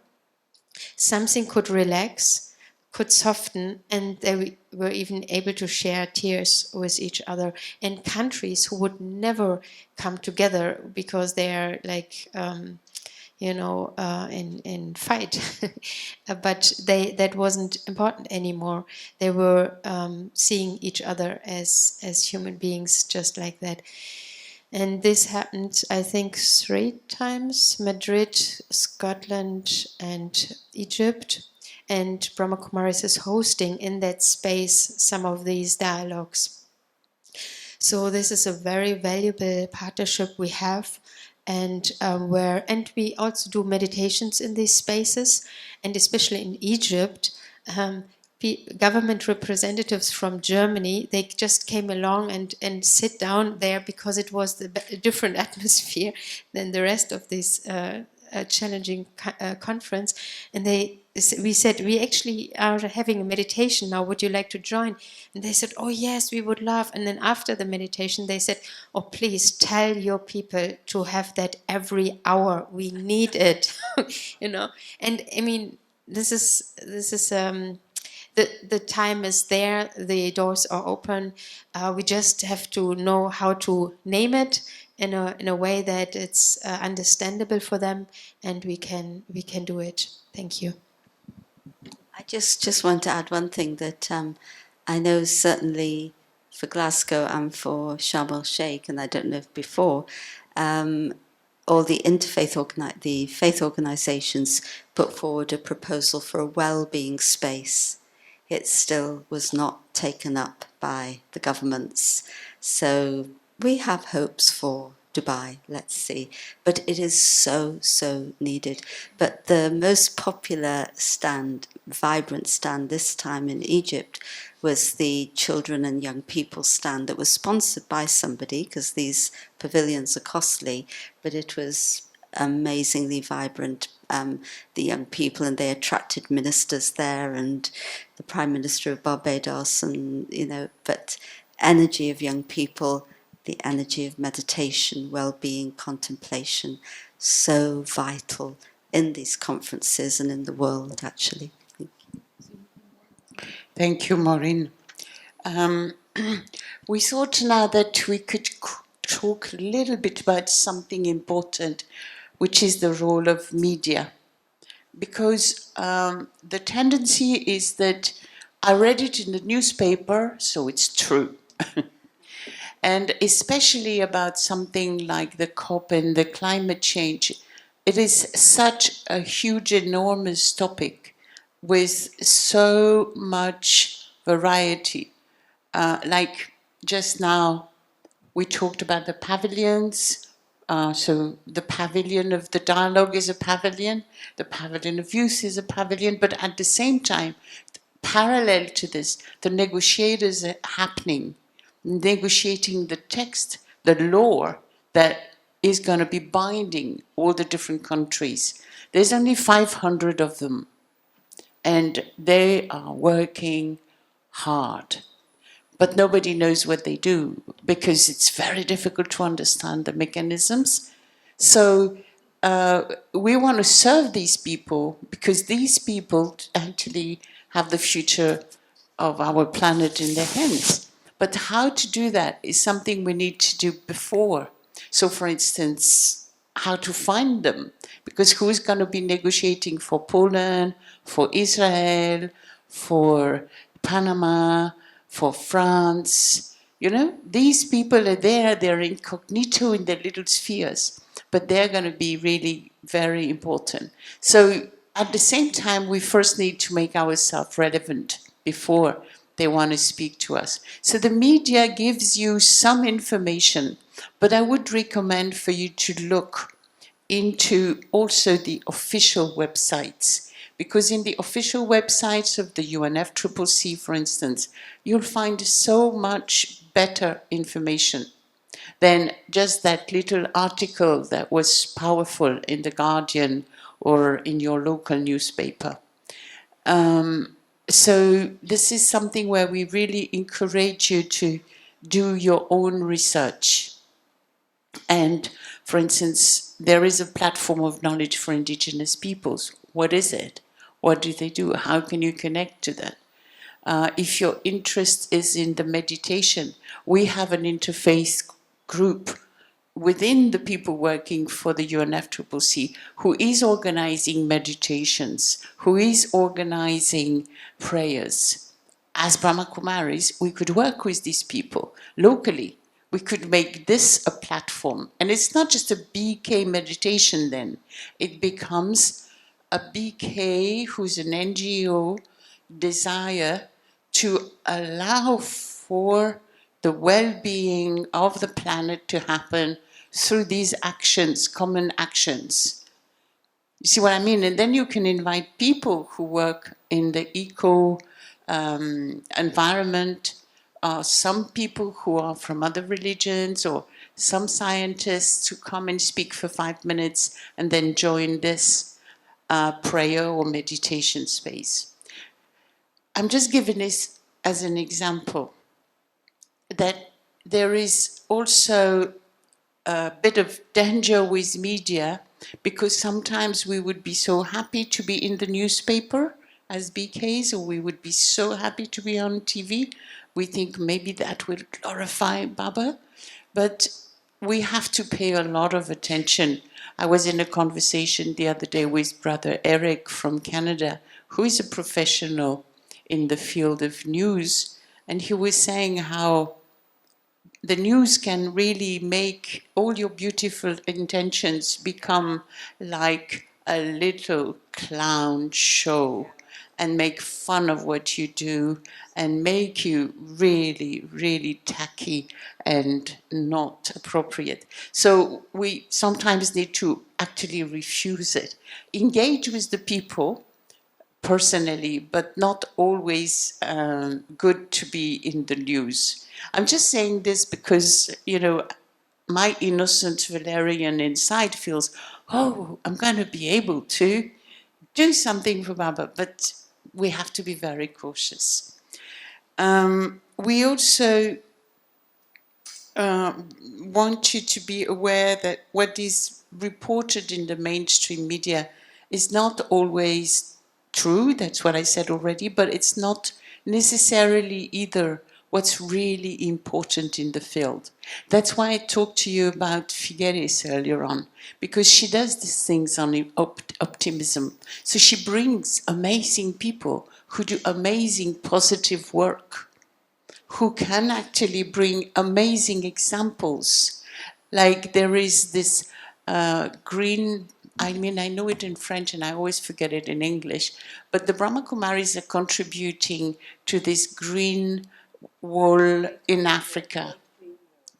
something could relax, could soften, and they were even able to share tears with each other. And countries who would never come together because they are like, in fight, but that wasn't important anymore. They were seeing each other as human beings, just like that. And this happened, I think, 3 times: Madrid, Scotland, and Egypt. And Brahmakumaris is hosting in that space some of these dialogues. So this is a very valuable partnership we have, and we also do meditations in these spaces, and especially in Egypt. Government representatives from Germany, they just came along and sit down there because it was a different atmosphere than the rest of this challenging conference. And we said, we actually are having a meditation now, would you like to join? And they said, oh yes, we would love. And then after the meditation, they said, oh please tell your people to have that every hour, we need it. And I mean, this is the time is there, the doors are open. We just have to know how to name it in a way that it's understandable for them, and we can do it. Thank you. I just want to add one thing that I know certainly for Glasgow and for Sharm el Sheikh, and I don't know if before, all the the faith organisations put forward a proposal for a well-being space. It still was not taken up by the governments. So we have hopes for Dubai, let's see. But it is so, so needed. But the most popular stand, vibrant stand this time in Egypt was the children and young people stand that was sponsored by somebody, because these pavilions are costly, but it was amazingly vibrant. The young people, and they attracted ministers there and the Prime Minister of Barbados, and but energy of young people, the energy of meditation, well-being, contemplation, so vital in these conferences and in the world, actually. Thank you, Maureen. We thought now that we could talk a little bit about something important, which is the role of media. Because the tendency is that I read it in the newspaper, so it's true. And especially about something like the COP and the climate change, it is such a huge, enormous topic with so much variety. Like just now, we talked about the pavilions. So the pavilion of the dialogue is a pavilion, the pavilion of youth is a pavilion, but at the same time, parallel to this, the negotiators are happening, negotiating the text, the law that is going to be binding all the different countries. There's only 500 of them, and they are working hard. But nobody knows what they do because it's very difficult to understand the mechanisms. So we want to serve these people because these people actually have the future of our planet in their hands. But how to do that is something we need to do before. So, for instance, how to find them? Because who's going to be negotiating for Poland, for Israel, for Panama, for France? You know, these people are there, they're incognito in their little spheres, but they're going to be really very important. So at the same time, we first need to make ourselves relevant before they want to speak to us. So the media gives you some information, but I would recommend for you to look into also the official websites. Because in the official websites of the UNFCCC, for instance, you'll find so much better information than just that little article that was powerful in The Guardian or in your local newspaper. So this is something where we really encourage you to do your own research. And, for instance, there is a platform of knowledge for indigenous peoples. What is it? What do they do? How can you connect to that? If your interest is in the meditation, we have an interfaith group within the people working for the UNFCCC who is organizing meditations, who is organizing prayers. As Brahma Kumaris, we could work with these people locally. We could make this a platform. And it's not just a BK meditation then. It becomes a BK who's an NGO desire to allow for the well-being of the planet to happen through these actions, common actions. You see what I mean? And then you can invite people who work in the eco environment, some people who are from other religions, or some scientists who come and speak for 5 minutes and then join this prayer or meditation space. I'm just giving this as an example that there is also a bit of danger with media, because sometimes we would be so happy to be in the newspaper as BKs, or we would be so happy to be on TV. We think maybe that will glorify Baba, but we have to pay a lot of attention. I was in a conversation the other day with Brother Eric from Canada, who is a professional in the field of news, and he was saying how the news can really make all your beautiful intentions become like a little clown show and make fun of what you do and make you really, really tacky and not appropriate. So we sometimes need to actually refuse it. Engage with the people personally, but not always good to be in the news. I'm just saying this because, you know, my innocent Valerian inside feels, oh, I'm going to be able to do somethfor Baba, but we have to be very cautious. We also want you to be aware that what is reported in the mainstream media is not always true, that's what I said already, but it's not necessarily either what's really important in the field. That's why I talked to you about Figueres earlier on, because she does these things on optimism. So she brings amazing people who do amazing positive work, who can actually bring amazing examples. Like there is this green, I mean, I know it in French and I always forget it in English, but the Brahma Kumaris are contributing to this green wall in Africa.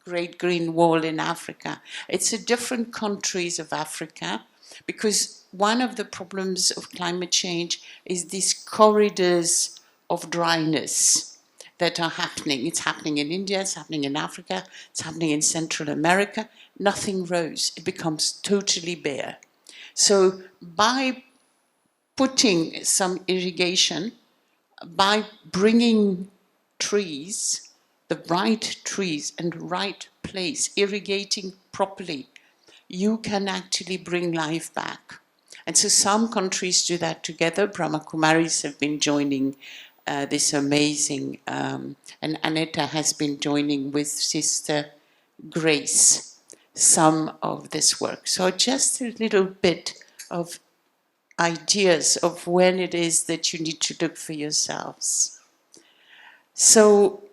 Great Green Wall in Africa. It's in different countries of Africa, because one of the problems of climate change is these corridors of dryness that are happening. It's happening in India, it's happening in Africa, it's happening in Central America. Nothing grows. It becomes totally bare. So by putting some irrigation, by bringing trees, the right trees and right place, irrigating properly, you can actually bring life back. And so some countries do that together. Brahma Kumaris have been joining this amazing, and Aneta has been joining with Sister Grace some of this work. So just a little bit of ideas of when it is that you need to look for yourselves. So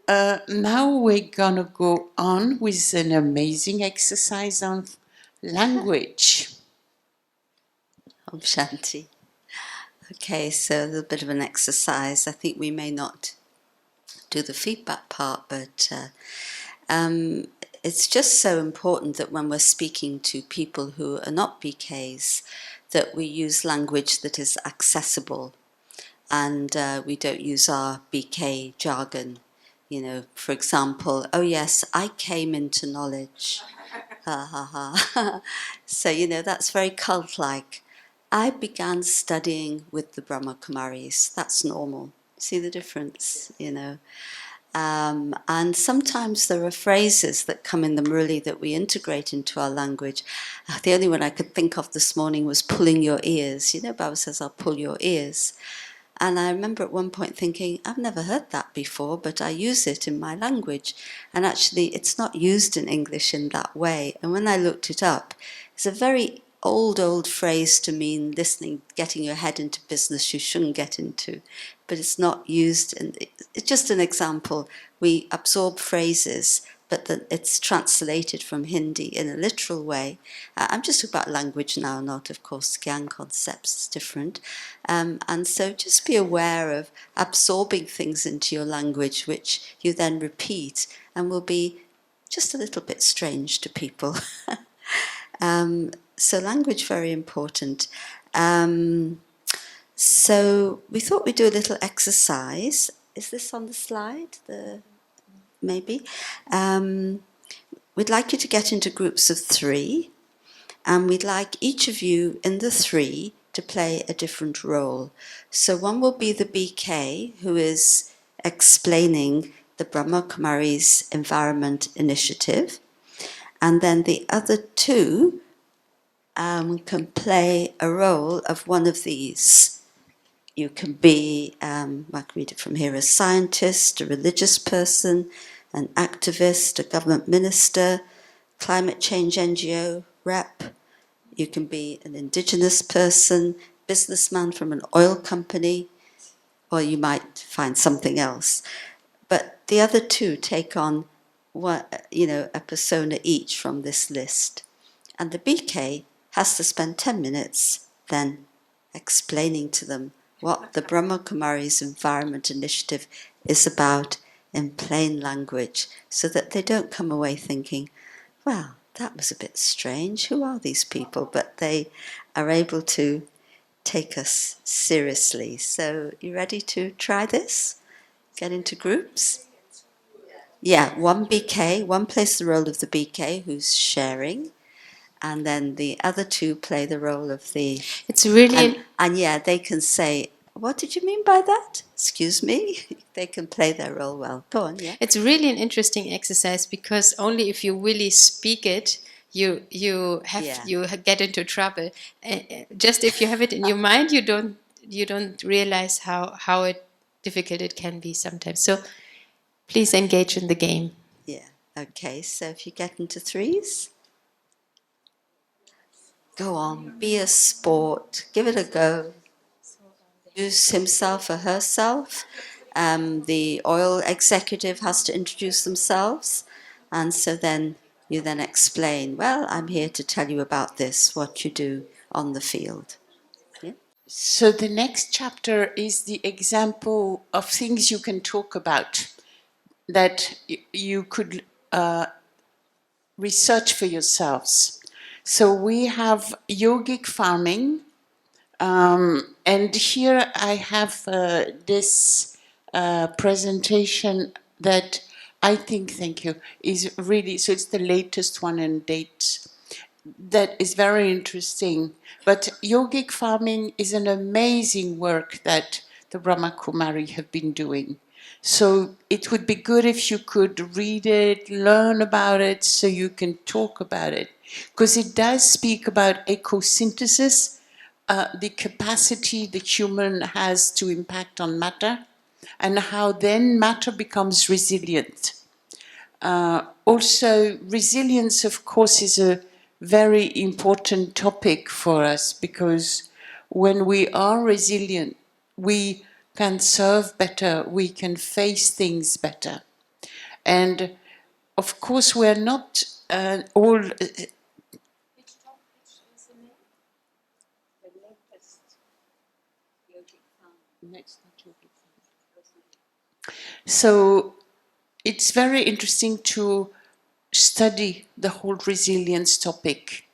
now we're gonna go on with an amazing exercise on language. Om Shanti. Okay, so a little bit of an exercise. I think we may not do the feedback part, but it's just so important that when we're speaking to people who are not BKs, that we use language that is accessible, and we don't use our BK jargon. You know, for example, oh yes, I came into knowledge. Ha ha ha. So, you know, that's very cult-like. I began studying with the Brahma Kumaris. That's normal. See the difference, you know? And sometimes there are phrases that come in the Murli that we integrate into our language. The only one I could think of this morning was pulling your ears. You know, Baba says, I'll pull your ears. And I remember at one point thinking, I've never heard that before, but I use it in my language. And actually, it's not used in English in that way. And when I looked it up, it's a very old phrase to mean listening, getting your head into business you shouldn't get into. But it's not used, and it's just an example. We absorb phrases, but it's translated from Hindi in a literal way. I'm just talking about language now, not, of course, Gyan concepts, it's different. And so just be aware of absorbing things into your language, which you then repeat, and will be just a little bit strange to people. So language, very important. So we thought we'd do a little exercise. Is this on the slide? Maybe. We'd like you to get into groups of 3, and we'd like each of you in the 3 to play a different role. So one will be the BK, who is explaining the Brahma Kumaris Environment Initiative, and then the other 2 can play a role of one of these. You can be, I can read it from here, a scientist, a religious person, an activist, a government minister, climate change NGO rep. You can be an indigenous person, businessman from an oil company, or you might find something else. But the other 2 take on a persona each from this list. And the BK has to spend 10 minutes then explaining to them what the Brahma Kumari's Environment Initiative is about in plain language, so that they don't come away thinking, well, that was a bit strange, who are these people? But they are able to take us seriously. So, you ready to try this? Get into groups? Yeah, one BK, one plays the role of the BK who's sharing, and then the other two play the role of the... It's really And yeah, they can say, what did you mean by that? Excuse me? They can play their role well. Go on, yeah. It's really an interesting exercise, because only if you really speak it, you get into trouble. Just if you have it in your mind, you don't realize how difficult it can be sometimes. So please engage in the game. Yeah, okay, so if you get into threes, go on, be a sport, give it a go. Introduce himself or herself. The oil executive has to introduce themselves, and so then you then explain, well, I'm here to tell you about this, what you do on the field. Yeah? So the next chapter is the example of things you can talk about that you could research for yourselves. So we have yogic farming, and here I have this presentation that I think, thank you, is really, so it's the latest one in date. That is very interesting. But yogic farming is an amazing work that the Brahma Kumari have been doing. So it would be good if you could read it, learn about it, so you can talk about it. Because it does speak about ecosynthesis, the capacity the human has to impact on matter, and how then matter becomes resilient. Also, resilience, of course, is a very important topic for us, because when we are resilient, we can serve better, we can face things better. And of course, we're not all. So it's very interesting to study the whole resilience topic.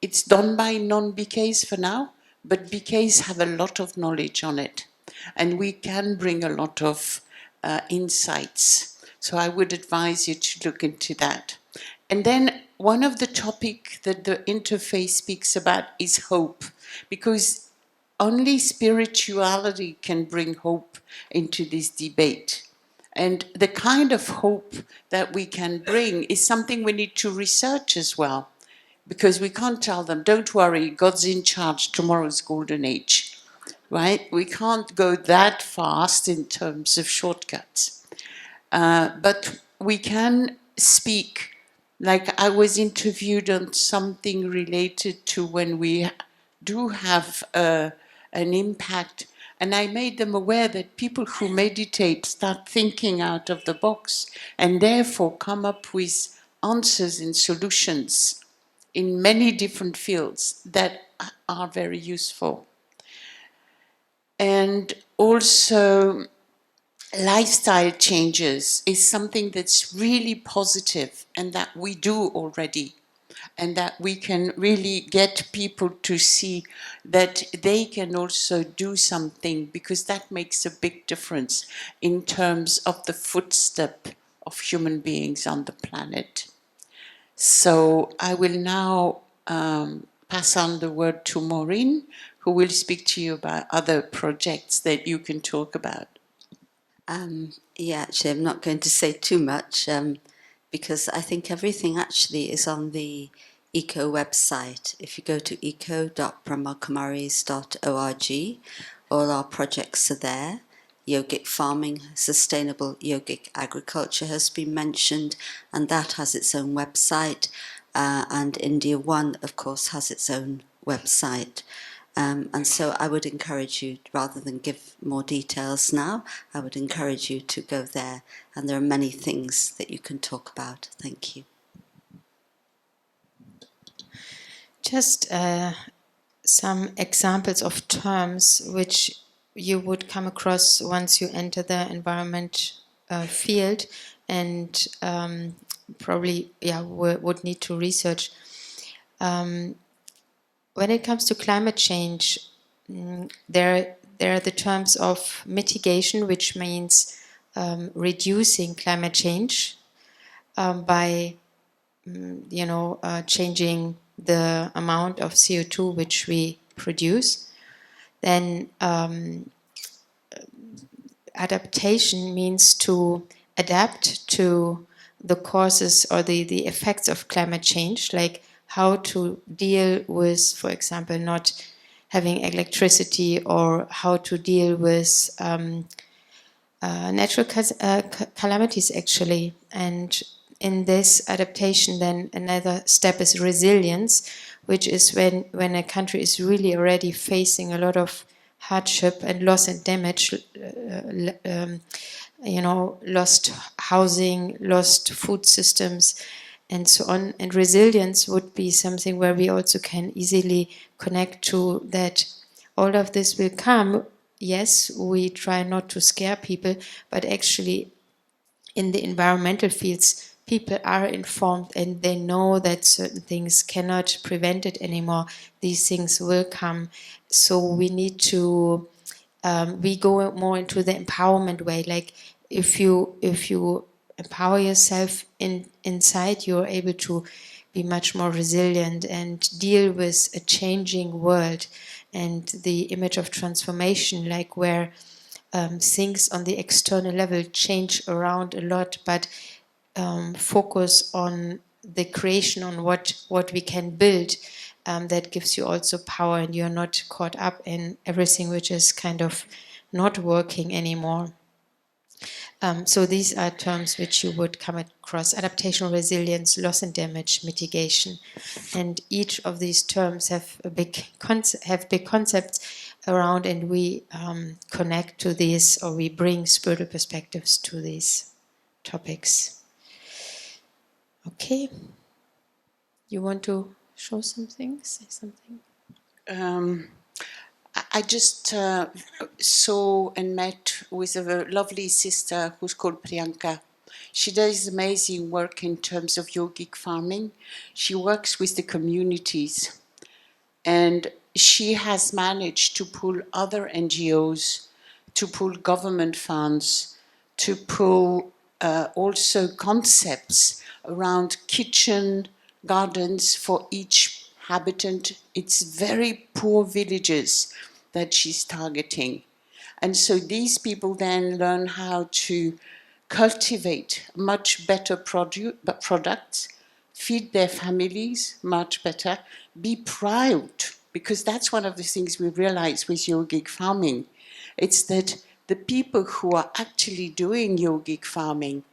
It's done by non-BKs for now, but BKs have a lot of knowledge on it, and we can bring a lot of insights. So I would advise you to look into that. And then one of the topics that the Interfaith speaks about is hope, because only spirituality can bring hope into this debate. And the kind of hope that we can bring is something we need to research as well, because we can't tell them, don't worry, God's in charge, tomorrow's golden age, right? We can't go that fast in terms of shortcuts. But we can speak, like I was interviewed on something related to when we do have an impact, and I made them aware that people who meditate start thinking out of the box and therefore come up with answers and solutions in many different fields that are very useful. And also, lifestyle changes is something that's really positive and that we do already, and that we can really get people to see that they can also do something, because that makes a big difference in terms of the footstep of human beings on the planet. So I will now pass on the word to Maureen, who will speak to you about other projects that you can talk about. Yeah, actually, I'm not going to say too much because I think everything actually is on the ECO website. If you go to eco.brahmakumaris.org, all our projects are there. Yogic farming, sustainable yogic agriculture has been mentioned, and that has its own website. And India One, of course, has its own website. And so I would encourage you, rather than give more details now, I would encourage you to go there, and there are many things that you can talk about. Thank you. Just some examples of terms which you would come across once you enter the environment field, and probably would need to research. When it comes to climate change, there are the terms of mitigation, which means reducing climate change by changing the amount of CO2 which we produce. Then adaptation means to adapt to the causes or the effects of climate change, like how to deal with, for example, not having electricity, or how to deal with natural calamities, actually. And in this adaptation, then another step is resilience, which is when a country is really already facing a lot of hardship and loss and damage, lost housing, lost food systems, and so on. And resilience would be something where we also can easily connect to that all of this will come. Yes, we try not to scare people, but actually in the environmental fields, people are informed and they know that certain things cannot prevent it anymore. These things will come. So we need to, we go more into the empowerment way. Like if you empower yourself inside, you're able to be much more resilient and deal with a changing world. And the image of transformation, like where things on the external level change around a lot, but focus on the creation, on what we can build, that gives you also power, and you're not caught up in everything which is kind of not working anymore. So these are terms which you would come across: adaptation, resilience, loss and damage, mitigation. And each of these terms have big concepts around, and we connect to these, or we bring spiritual perspectives to these topics. Okay. You want to show something? Say something? I just saw and met with a lovely sister who's called Priyanka. She does amazing work in terms of yogic farming. She works with the communities, and she has managed to pull other NGOs, to pull government funds, to pull also concepts around kitchen gardens for each habitant. It's very poor villages that she's targeting. And so these people then learn how to cultivate much better products, feed their families much better, be proud, because that's one of the things we realize with yogic farming. It's that the people who are actually doing yogic farming,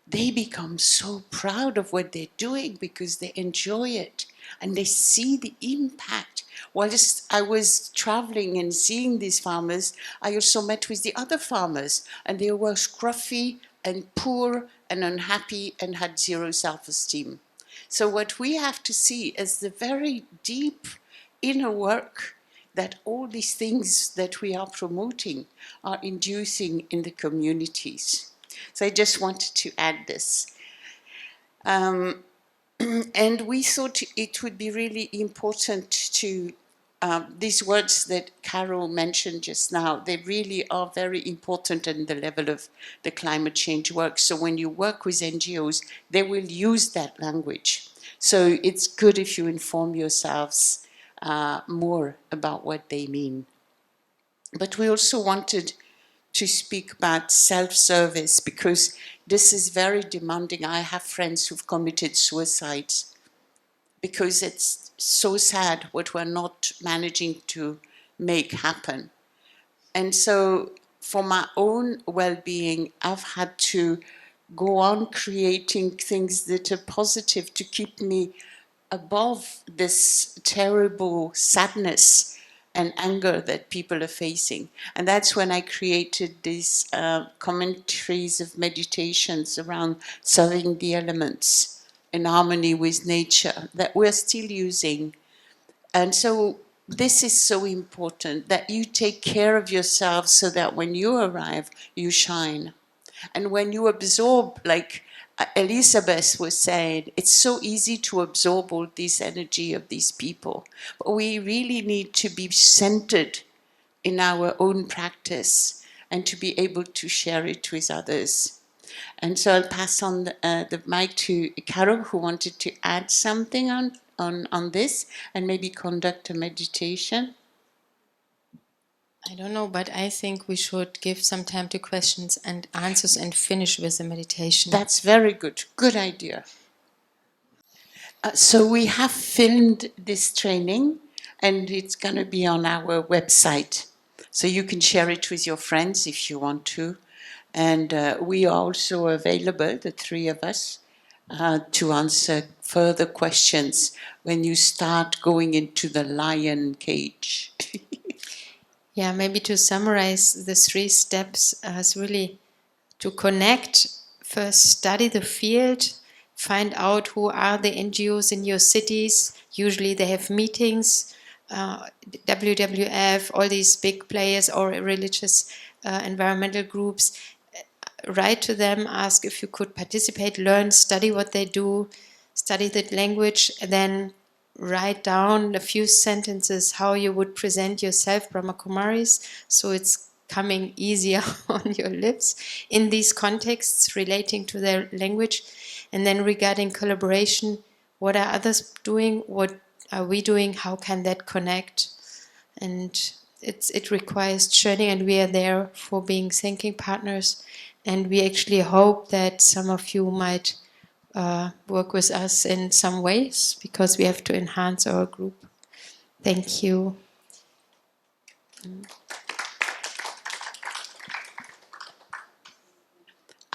they become so proud of what they're doing because they enjoy it and they see the impact. Whilst I was traveling and seeing these farmers, I also met with the other farmers, and they were scruffy and poor and unhappy and had zero self-esteem. So what we have to see is the very deep inner work that all these things that we are promoting are inducing in the communities. So I just wanted to add this. And we thought it would be really important to, these words that Carol mentioned just now, they really are very important in the level of the climate change work. So when you work with NGOs, they will use that language. So it's good if you inform yourselves more about what they mean. But we also wanted to speak about self-service, because this is very demanding. I have friends who've committed suicides because it's so sad what we're not managing to make happen. And so for my own well-being, I've had to go on creating things that are positive to keep me above this terrible sadness and anger that people are facing. And that's when I created these commentaries of meditations around serving the elements in harmony with nature that we're still using. And so this is so important, that you take care of yourself so that when you arrive, you shine. And when you absorb, like Elizabeth was saying, it's so easy to absorb all this energy of these people. But we really need to be centered in our own practice and to be able to share it with others. And so I'll pass on the mic to Carol, who wanted to add something on this and maybe conduct a meditation. I don't know, but I think we should give some time to questions and answers and finish with the meditation. That's very good. Good idea. So we have filmed this training and it's going to be on our website. So you can share it with your friends if you want to. And we are also available, the three of us, to answer further questions when you start going into the lion cage. Yeah, maybe to summarize the 3 steps is really to connect. First, study the field, find out who are the NGOs in your cities. Usually they have meetings, WWF, all these big players or religious environmental groups. Write to them, ask if you could participate, learn, study what they do, study the language, and then write down a few sentences how you would present yourself, Brahma Kumaris, so it's coming easier on your lips in these contexts relating to their language. And then regarding collaboration, what are others doing? What are we doing? How can that connect? And it requires journey, and we are there for being thinking partners. And we actually hope that some of you might work with us in some ways, because we have to enhance our group. Thank you.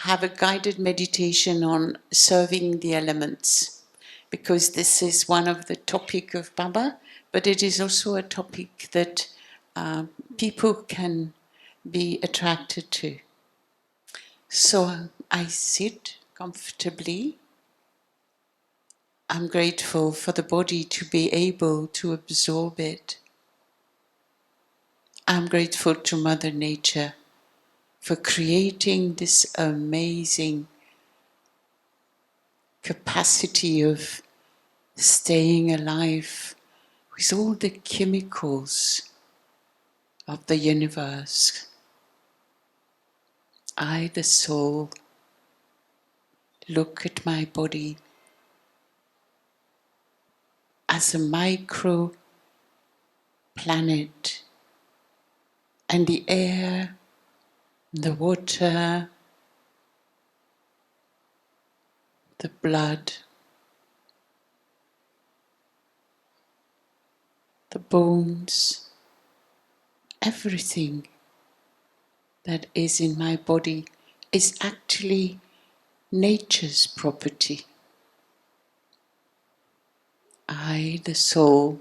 Have a guided meditation on serving the elements, because this is one of the topic of Baba, but it is also a topic that people can be attracted to. So I sit comfortably. I'm grateful for the body to be able to absorb it. I'm grateful to Mother Nature for creating this amazing capacity of staying alive with all the chemicals of the universe. I, the soul, look at my body as a micro planet, and the air, the water, the blood, the bones, everything that is in my body is actually nature's property. I, the soul,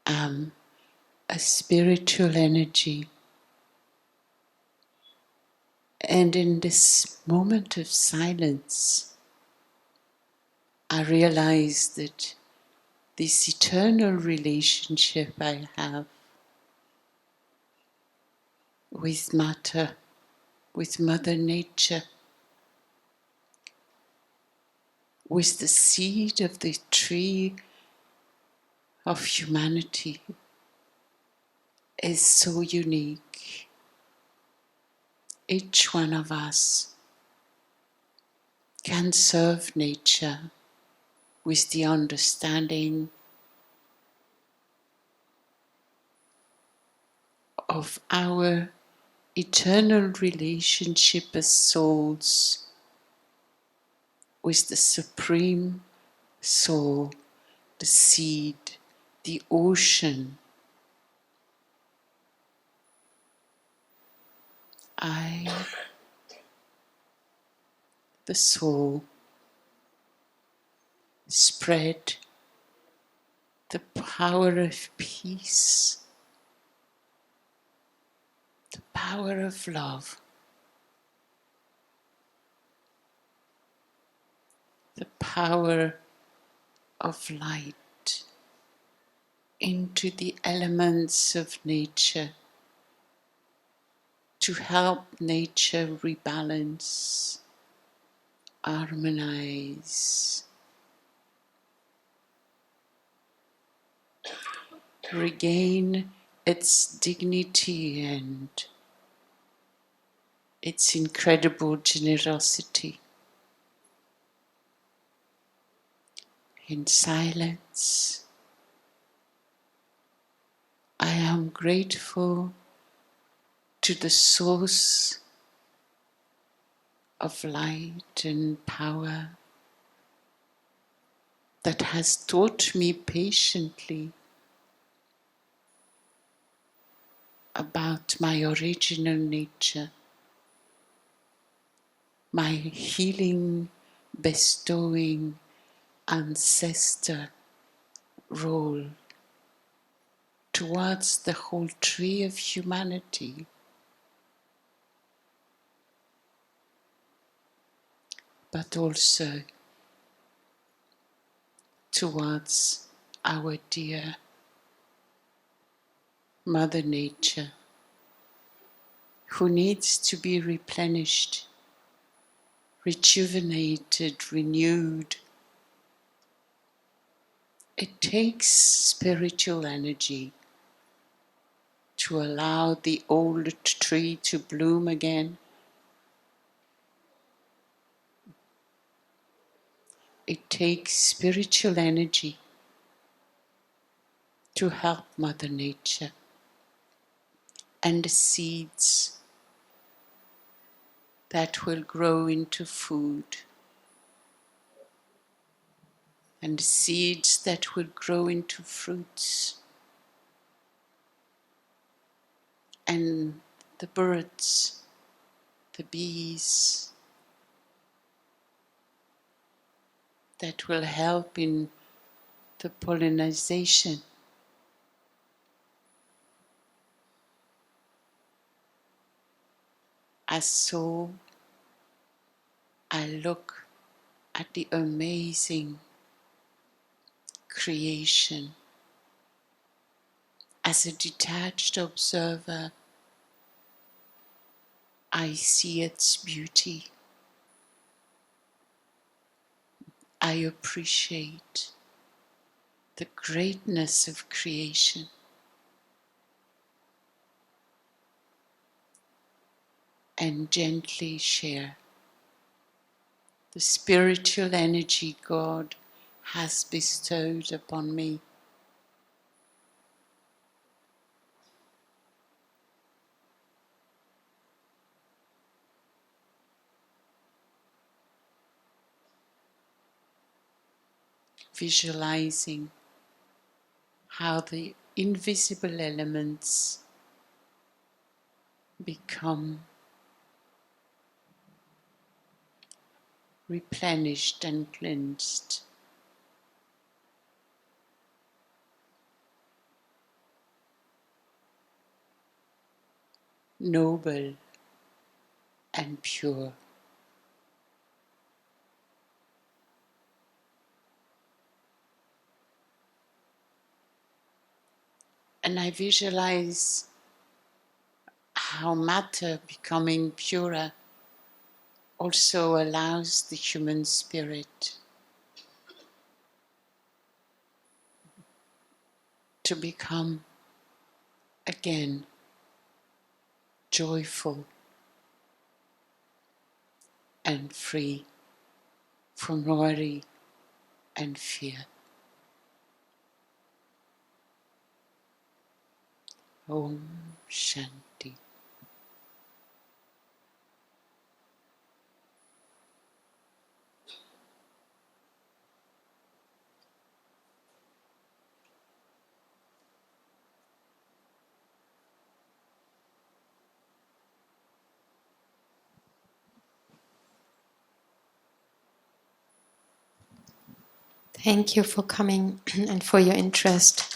am a spiritual energy. And in this moment of silence, I realize that this eternal relationship I have with Matter, with Mother Nature, with the seed of the tree of humanity is so unique. Each one of us can serve nature with the understanding of our eternal relationship as souls with the Supreme Soul, the seed, the ocean. I, the soul, spread the power of peace, the power of love, the power of light into the elements of nature to help nature rebalance, harmonize, regain its dignity and its incredible generosity. In silence, I am grateful to the source of light and power that has taught me patiently about my original nature, my healing, bestowing ancestor role towards the whole tree of humanity, but also towards our dear Mother Nature, who needs to be replenished, rejuvenated, renewed. It takes spiritual energy to allow the old tree to bloom again. It takes spiritual energy to help Mother Nature and the seeds that will grow into food and the seeds that will grow into fruits and the birds, the bees that will help in the pollination. As so I look at the amazing creation as a detached observer, I see its beauty. I appreciate the greatness of creation and gently share the spiritual energy God has bestowed upon me. Visualizing how the invisible elements become replenished and cleansed. Noble and pure. And I visualize how matter becoming purer also allows the human spirit to become again joyful and free from worry and fear. Om Shanti. Thank you for coming and for your interest.